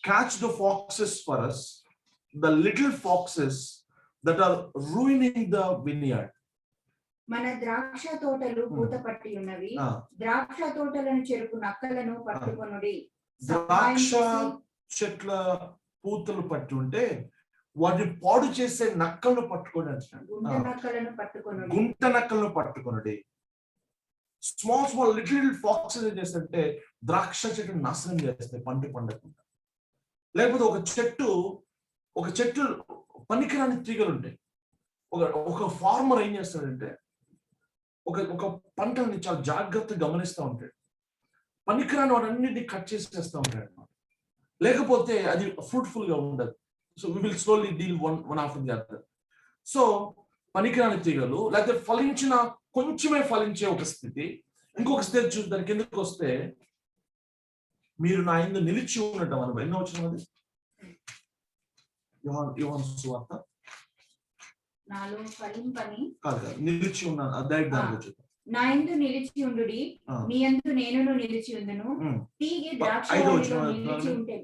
Catch the foxes for us, the little foxes that are ruining the vineyard. మన ద్రాక్ష తోటలు పూత పట్టి ఉన్నవి, ద్రాక్ష తోటలను చెరుపు నక్కలను పట్టుకొనుడి. ద్రాక్ష చెట్ల పూతలు పట్టి ఉంటే వాటిని పాడు చేసే నక్కలను పట్టుకొని అంటున్నాడు. గుంట నక్కలను పట్టుకొనుడి. స్మాల్ లిటిల్ ఫాక్సెస్ ఏం చేస్తాయంటే ద్రాక్ష చెట్టు నాశనం చేస్తాయి పండకుండా. లేకపోతే ఒక చెట్టు పనికిరాని తీగలు ఉంటాయి. ఒక ఫార్మర్ ఏం చేస్తాడంటే ఒక పంటని చాలా జాగ్రత్తగా గమనిస్తూ ఉంటాడు. పనికిరాని వాటన్నిటిని కట్ చేసేస్తూ ఉంటాడు అన్నమాట. లేకపోతే అది ఫ్రూట్ఫుల్ గా ఉండదు. So we will slowly deal one after the other. So పనికిరాని తీగలు, లేకపోతే ఫలించిన కొంచెమే ఫలించే ఒక స్థితి. ఇంకొక స్థితి దాని కిందకి వస్తే మీరు నా యందు నిలిచి ఉండటం అని ఎన్నో వచ్చిన అది యోహాను సువార్త కాదు, నిలిచి ఉన్నాను అధ్యాయం. నా యందు నిలిచి ఉండుడి, మీ యందు నేనును నిలిచి ఉందును. తీగె ద్రాక్షవల్లిలో నిలిచి ఉంటే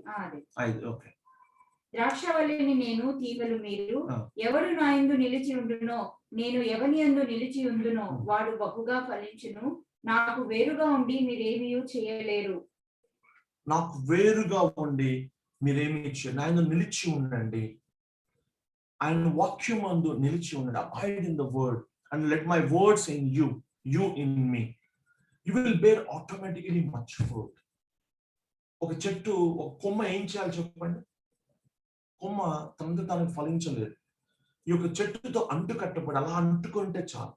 ద్రాక్షవల్లిని నేను, తీగలు మీరు. ఎవడు నా యందు నిలిచి ఉండునో, నేను ఎవని యందు నిలిచి ఉందునో వాడు బహుగా ఫలించును. నాకు వేరుగా ఉండి మీరేమీ చేయలేరు. నాకు వేరుగా ఉండి మీరేమీ చేయలేరు. ఆయన నిలిచి ఉండండి, ఆయన వాక్యం అందు నిలిచి ఉండండి. Abide in the word and let my words in you, you in me. You will bear automatically much fruit. ఒక చెట్టు, ఒక కొమ్మ ఏం చేయాలి చెప్పండి? కొమ్మ తనంత తాను ఫలించలేదు. ఈ యొక్క చెట్టుతో అంటు కట్టబడి అలా అంటుకుంటే చాలు,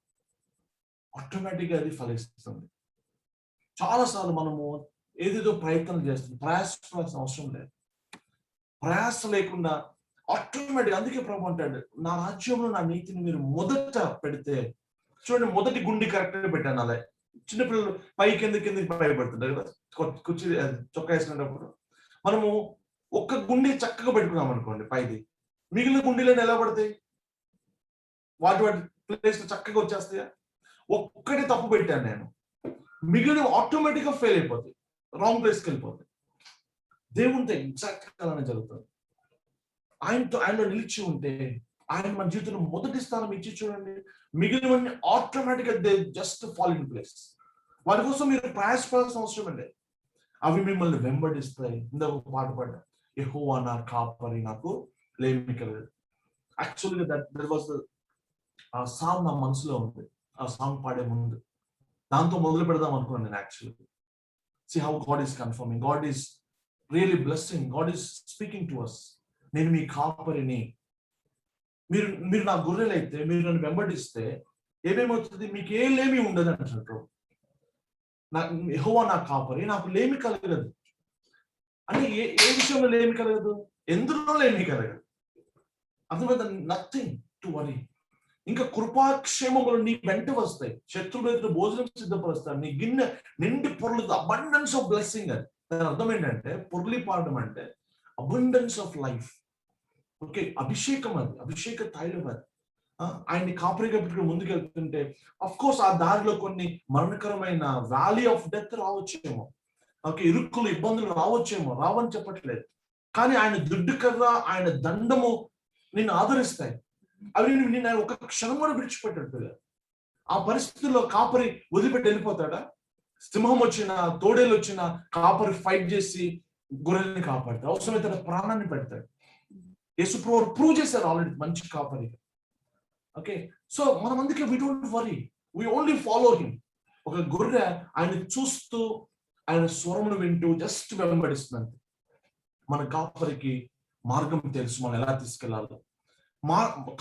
ఆటోమేటిక్గా అది ఫలిస్తుంది. చాలాసార్లు మనము ఏదేదో ప్రయత్నం చేస్తుంది, ప్రయాసపడాల్సిన అవసరం లేదు. ప్రయాస లేకుండా ఆటోమేటిక్. అందుకే ప్రభు అంటాడు, నా రాజ్యంలో నా నీతిని మీరు మొదట పెడితే. చూడండి, మొదటి గుండి కరెక్ట్ గా పెట్టాను. అలా చిన్నపిల్లలు పైకి కిందకి భయపడుతుంటారు కదా, కుర్చీ చొక్కా వేసుకునేటప్పుడు. మనము ఒక్క గుండి చక్కగా పెట్టుకున్నాం అనుకోండి పైది, మిగిలిన గుండీలను ఎలా పడతాయి? వాటి ప్లేస్ చక్కగా వచ్చేస్తాయా? ఒక్కటే తప్పు పెట్టాను నేను, మిగిలిన ఆటోమేటిక్ గా ఫెయిల్ అయిపోతాయి, రాంగ్ ప్లేస్కి వెళ్ళిపోతాయి. దేవునితో ఎగ్జాక్ట్ అలానే జరుగుతుంది. ఆయనలో నిలిచి ఉంటే ఆయన మన జీవితంలో మొదటి స్థానం ఇచ్చి చూడండి, మిగిలినవన్నీ ఆటోమేటిక్ గా they just fall in place. వాటి కోసం మీరు ప్రయాసపడాల్సిన అవసరం లేదు, అవి మిమ్మల్ని వెంబడిస్తాయి. ఇందాక ఒక పాట పాడా, యెహోవా నా కాపరి, నాకు లేమి కలగదు. యాక్చువల్గా దట్ వాస్ ఆ సాంగ్ నా మనసులో ఉంది. ఆ సాంగ్ పాడే ముందు దాంతో మొదలు పెడదాం అనుకున్నాను నేను. Actually see how God is confirming, God is really blessing, God is speaking to us. నేను మీ కాపరిని, మీరు నా గొర్రెలు అయితే, మీరు నన్ను వెంబడిస్తే ఏమేమవుతుంది? మీకు ఏ లేమి ఉండదు అంటారు. యెహోవా నా కాపరి, నాకు లేమి కలగదు. అంటే ఏ విషయంలో లేమి కలగదు? ఎందులో లేమి కలగదు. అర్థమైందా? Nothing to worry. ఇంకా కృపాక్షేమములు నీ వెంట వస్తాయి. శత్రువుల ఎదుట భోజనం సిద్ధపరుస్తాడు, నీ గిన్నె నిండి పొర్లుతుంది. Abundance of blessing. అది దాని అర్థం ఏంటంటే, పొర్లి పాడడం అంటే అబండెన్స్ ఆఫ్ లైఫ్. ఓకే, అభిషేకం, అది అభిషేక తైలం. అది ఆయన్ని కాపరిగా పెట్టుకుని ముందుకెళ్తుంటే అఫ్ కోర్స్ ఆ దారిలో కొన్ని మరణకరమైన వ్యాలీ ఆఫ్ డెత్ రావచ్చేమో, ఓకే, ఇరుక్కులు ఇబ్బందులు రావచ్చేమో, రావని చెప్పట్లేదు. కానీ ఆయన దుడ్డు కర్ర, ఆయన దండము నిన్ను ఆదరిస్తాయి. అవి నిన్న ఒక క్షణం కూడా విడిచిపెట్టట్టు. ఆ పరిస్థితుల్లో కాపరి వదిలిపెట్టి వెళ్ళిపోతాడా? సింహం వచ్చిన, తోడేలు వచ్చిన కాపరి ఫైట్ చేసి గొర్రెల్ని కాపాడతాడు, అవసరమైతే ప్రాణాన్ని పెడతాడు. యేసుప్రభువు ప్రూవ్ చేశారు ఆల్రెడీ మంచి కాపరి. ఓకే, సో మనం అందుకే we don't worry, we only follow him. ఒక గొర్రె ఆయన చూస్తూ, ఆయన స్వరమును వింటూ జస్ట్ వెంబడిస్తుంది. మన కాపరికి మార్గం తెలుసు, మనం ఎలా తీసుకెళ్లాలో.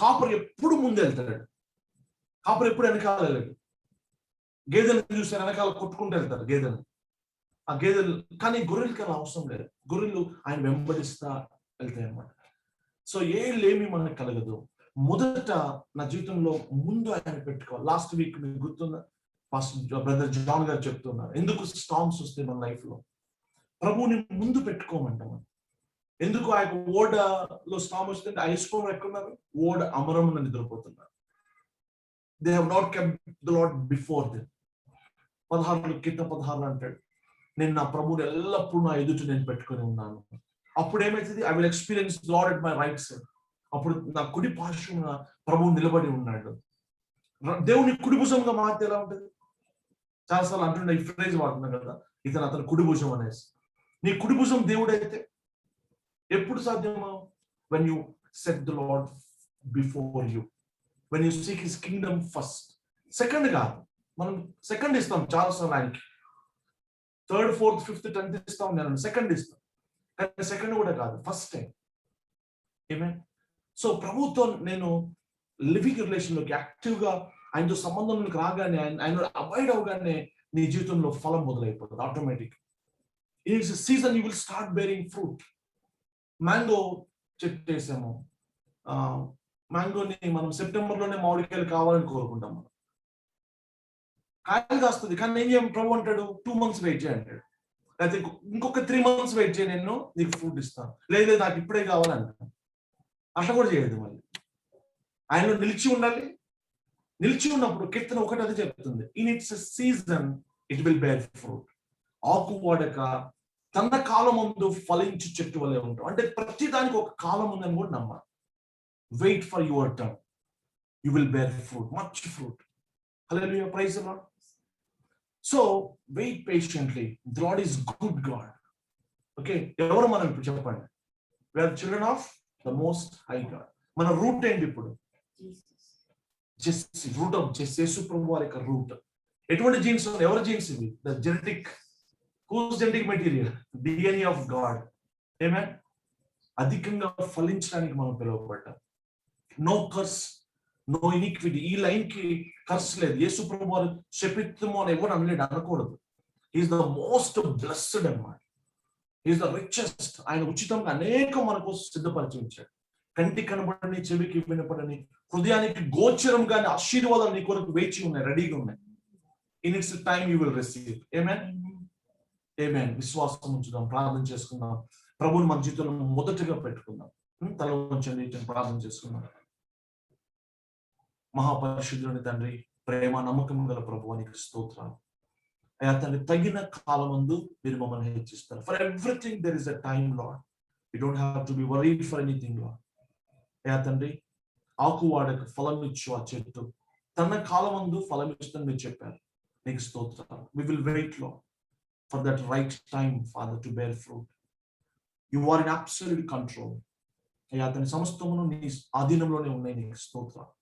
కాపరి ఎప్పుడు ముందు వెళ్తాడు. కాపురు ఎప్పుడు వెనకాల వెళ్ళాడు. గేదెలను చూస్తే వెనకాల కొట్టుకుంటూ వెళ్తారు గేదెలు. ఆ గేదెలు కానీ గొర్రెలకి అలా అవసరం లేదు. గొర్రెలు ఆయన వెంబడిస్తా వెళ్తాయి అన్నమాట. సో ఏ లేమి మనకు కలగదు. మొదట నా జీవితంలో ముందు ఆయన పెట్టుకోవాలి. లాస్ట్ వీక్ మీకు గుర్తుందా, బ్రదర్ జాన్ గారు చెప్తున్నారు ఎందుకు స్టార్మ్స్ వస్తాయి మన లైఫ్ లో. ప్రభువుని ముందు పెట్టుకోమంటాం. ఎందుకు ఆ యొక్క ఓడలో స్టార్మ్ వస్తే ఆ ఇస్కోం ఎక్కడున్నారు, ఓడ అమరమున నిద్రపోతున్నారు. They have not kept the lord before them. 16 అంటాడు, నేను నా ప్రభువుని ఎల్లప్పుడూ నా ఎదుట నేను పెట్టుకొని ఉన్నాను. అప్పుడు ఏమైతుంది, I will experience lord at my right side. అప్పుడు నా కుడి పార్శ్వమున ప్రభువు నిలబడి ఉన్నాడు. దేవుని కుడి భుజంగా మారితే ఎలా ఉంటుంది? చాలాసార్లు అంటుండే ఈ ఫ్రేజ్ వాడుతున్నాం కదా, ఇతను అతను కుడి భుజం అనేసి. నీ కుడి భుజం దేవుడైతే ఎప్పుడు సాధ్యమా? when you set the Lord before you, when you seek his kingdom first. Second కాదు, మనం సెకండ్ ఇస్తాం చాలాసార్లు ఆయనకి. 3rd, 4th, 5th, 10th ఇస్తాం, నేను సెకండ్ ఇస్తాం. కానీ సెకండ్ కూడా కాదు, ఫస్ట్ టైం. ఏమే సో ప్రభుత్వం నేను లివింగ్ రిలేషన్ లోకి యాక్టివ్ గా ఆయనతో సంబంధంలోకి రాగానే, ఆయన అవాయిడ్ అవగానే నీ జీవితంలో ఫలం మొదలైపోతుంది automatic. It's season you will start bearing fruit. Mango చెట్టు వేసాము, మ్యాంగోని మనం సెప్టెంబర్లోనే మామిడికాయలు కావాలని కోరుకుంటాం. మనం కాయలు కాస్తుంది, కానీ ఏం చేయం, ప్రభు అంటాడు 2 months వెయిట్ చేయి అంటాడు. లేకపోతే ఇంకొక 3 months వెయిట్ చేయి, నేను నీకు ఫ్రూట్ ఇస్తాను. లేదు నాకు ఇప్పుడే కావాలంటాను. అట్లా కూడా చేయదు. మళ్ళీ ఆయనలో నిలిచి ఉండాలి. నిలిచి ఉన్నప్పుడు కీర్తన 1 అది చెప్తుంది, in its season it will bear fruit. ఆకు వాడక తన కాలం ముందు ఫలించి చెట్టు వలె ఉంటాం. అంటే ప్రతి దానికి ఒక కాలం ఉందని కూడా నమ్మాలి. Wait for your turn, you will bear fruit, much fruit. Hallelujah, praise the Lord. So wait patiently, the Lord is good God. Okay, ఎవరు మనం ఇప్పుడు చెప్పండి? We are children of the most high God. మన root ఏంటి ఇప్పుడు? Jesse, root of Jesse, యేసు ప్రభు వారి యొక్క రూట్. ఎటువంటి జీన్స్ ఉన్నాయి? ఎవరి జీన్స్ ఇవి? The genetic, whose genetic material? DNA of God. Amen. అధికంగా ఫలించడానికి మనం పిలువబడ్డాం. No curse, no iniquity. ఈ లైన్ కి కర్స్ లేదు. యేసు ప్రభు వారు శపిత్వము అని ఎవరు అనలేడు, అనకూడదు. ఈజ్ ద మోస్ట్ బ్లెస్డ్ అన్నమాట. Is the richest. ఆయన ఉచితంగా అనేకం మనకు సిద్ధపరిచి ఉంచాడు. కంటికి కనబడని, చెవికి వినపడని, హృదయానికి గోచరం గాని ఆశీర్వాదాలు నీ కొరకు వేచి ఉన్నాయి, రెడీగా ఉన్నాయి. In its time you will receive. Amen, amen. విశ్వాసం ఉంచుదాం, ప్రార్థన చేసుకుందాం. ప్రభువుని మన జీవితంలో మొదటగా పెట్టుకుందాం. తల వంచండి, ప్రార్థన చేసుకుందాం. మహాపరిశుద్ధుని తండ్రి, ప్రేమ నమ్మకం గల ప్రభువా నీకు స్తోత్రాలు. అయ్యా తండ్రి, తగిన కాలమందు మీరు మమ్మల్ని హెచ్చిస్తారు. For everything there is a time Lord. You don't have to be worried for anything Lord. అయ్యా తండ్రి, ఆకు వాడక ఫలం ఇచ్చు ఆ చెట్టు తన కాలమందు ఫలం ఇస్తుందని మీరు చెప్పారు. నీకు స్తోత్రాలు. We will wait lord for that right time father to bear fruit. You are in absolute control. అయ్యా తండ్రి, సమస్తమును నీ ఆధీనంలోనే ఉన్నాయి. నీకు స్తోత్రాలు.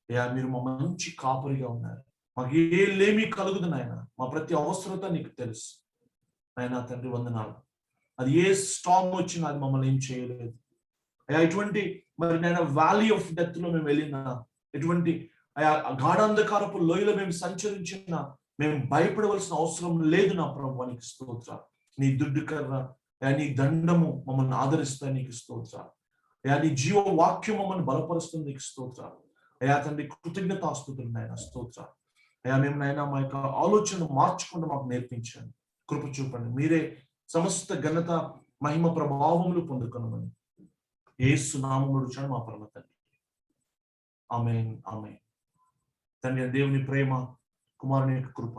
అయ్యా మీరు మా మంచి కాపరిగా ఉన్నారు. మాకు ఏ లేమి కలుగుదు నాయన. మా ప్రతి అవసరత నీకు తెలుసు నాయన తండ్రి. వందనాలు. అది ఏ స్టార్మ్ వచ్చినా అది మమ్మల్ని ఏం చేయలేదు. అయ్యా ఇటువంటి మరి నేను వ్యాలీ ఆఫ్ డెత్ లో మేము వెళ్ళినా, ఎటువంటి అయా గాఢాంధకారపు లోయలో మేము సంచరించినా మేము భయపడవలసిన అవసరం లేదు నా ప్రభువా. నీకు స్తోత్రాలు. నీ దుడ్డు కర్ర, అయా నీ దండము మమ్మల్ని ఆదరిస్తాయి. నీకు స్తోత్రాలు. అయా నీ జీవ వాక్యం మమ్మల్ని బలపరుస్తుంది. నీకు స్తోత్రాలు. అయా తండ్రి, కృతజ్ఞతాస్తుతులు నాయన, స్తోత్రాలు. అయా మేము నాయన మా యొక్క ఆలోచన మార్చుకుంటూ మాకు నేర్పించండి, కృప చూపండి. మీరే సమస్త ఘనత మహిమ ప్రభావములు పొందుకొనమని యేసు నామములో అడుగుచున్నాను మా పరమ తండ్రి. ఆమేన్, ఆమేన్. తండ్రి దేవుని ప్రేమ, కుమారుని యొక్క కృప,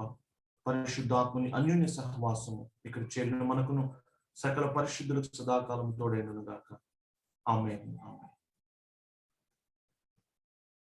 పరిశుద్ధాత్మని అన్యోన్య సహవాసము ఇక్కడ చేరిన మనకును సకల పరిశుద్ధులకు సదాకాలం తోడైనను గాక. ఆమేన్, ఆమేన్.